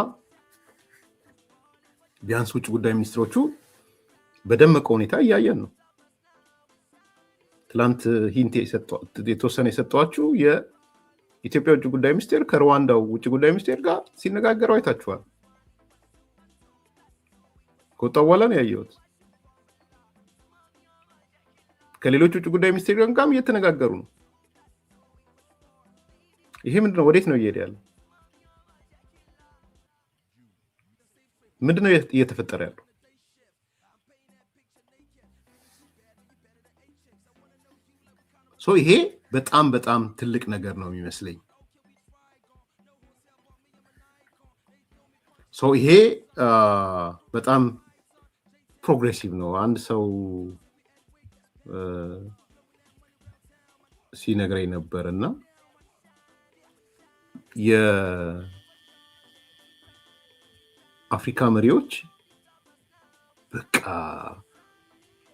ቢያንስ ውጭ ጉዳይ ሚኒስትሮቹ በደመቀ ሁኔታ እያየን ነው። ትላንት ሂንት የተወሰነ የሰጠዋችሁ የኢትዮጵያ ውጭ ጉዳይ ሚኒስቴር ከሩዋንዳው ውጭ ጉዳይ ሚኒስቴር ጋር ሲነጋገሩ አይታችኋል። ከወጣው በኋላ ነው ያየሁት። ከሌሎች ውጭ ጉዳይ ሚኒስቴር ጋርም እየተነጋገሩ ነው። ይሄ ምንድነው? ወዴት ነው እየሄደ ያለው? ምንድነው እየተፈጠረ ያለው? ይሄ በጣም ትልቅ ነገር ነው የሚመስለኝ። ይሄ በጣም ፕሮግሬሲቭ ነው። አንድ ሰው ሲነግረኝ ነበር እና የአፍሪካ መሪዎች በቃ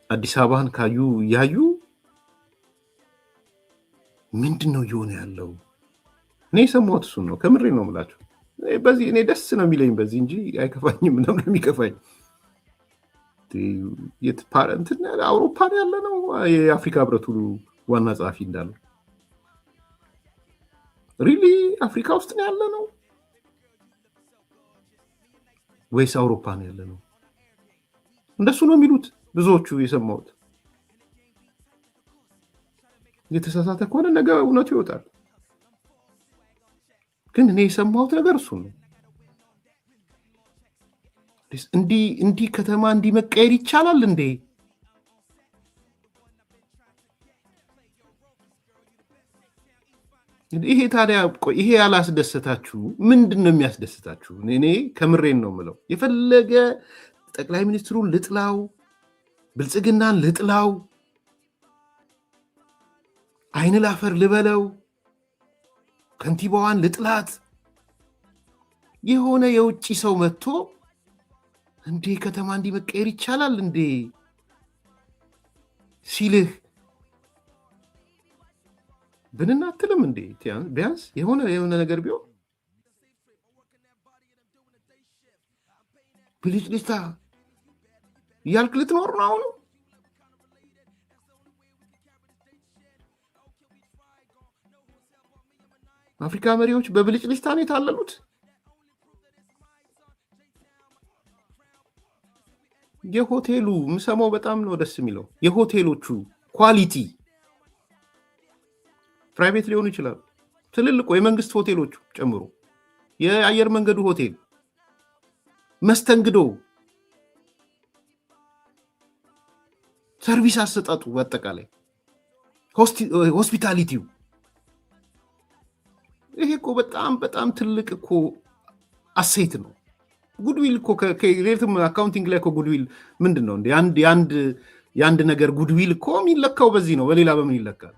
አዲስ አበባን ያዩ ምንድን ነው እየሆነ ያለው? እኔ የሰማሁት እሱን ነው። ከምሬ ነው የምላቸው። በዚህ እኔ ደስ ነው የሚለኝ በዚህ እንጂ አይከፋኝም። ምንም ነው የሚከፋኝ። አውሮፓ ያለ ነው የአፍሪካ ህብረቱ ዋና ጸሐፊ እንዳለው ሪሊ አፍሪካ ውስጥ ነው ያለ ነው ወይስ አውሮፓ ነው ያለ ነው? እንደሱ ነው የሚሉት ብዙዎቹ የሰማሁት። የተሳሳተ ከሆነ ነገ እውነቱ ይወጣል። ግን እኔ የሰማሁት ነገር እሱ ነው። እንዲህ ከተማ እንዲህ መቀየር ይቻላል እንዴ? ይሄ ታዲያ ይሄ ያላስደሰታችሁ ምንድን ነው የሚያስደስታችሁ? እኔ ከምሬን ነው የምለው። የፈለገ ጠቅላይ ሚኒስትሩን ልጥላው፣ ብልጽግናን ልጥላው፣ አይን ላፈር ልበለው፣ ከንቲባዋን ልጥላት፣ የሆነ የውጭ ሰው መጥቶ እንዴ ከተማ እንዲህ መቀየር ይቻላል እንዴ ሲልህ ብንና አትልም እንዴ? ቢያንስ የሆነ ነገር ቢሆን ብልጭልጭታ እያልክ ልትኖር ነው አሁንም? አፍሪካ መሪዎች በብልጭልጭታ ነው የታለሉት። የሆቴሉ ምሰማው በጣም ነው ደስ የሚለው። የሆቴሎቹ ኳሊቲ ፕራይቬት ሊሆኑ ይችላሉ፣ ትልልቁ የመንግስት ሆቴሎቹ ጨምሮ የአየር መንገዱ ሆቴል መስተንግዶ፣ ሰርቪስ አሰጣጡ፣ በአጠቃላይ ሆስፒታሊቲው ይሄ እኮ በጣም ትልቅ እኮ አሴት ነው። ጉድዊል እኮ ከሌትም አካውንቲንግ ላይ እኮ ጉድዊል ምንድን ነው እንዴ? የአንድ ነገር ጉድዊል እኮ የሚለካው በዚህ ነው። በሌላ በምን ይለካል?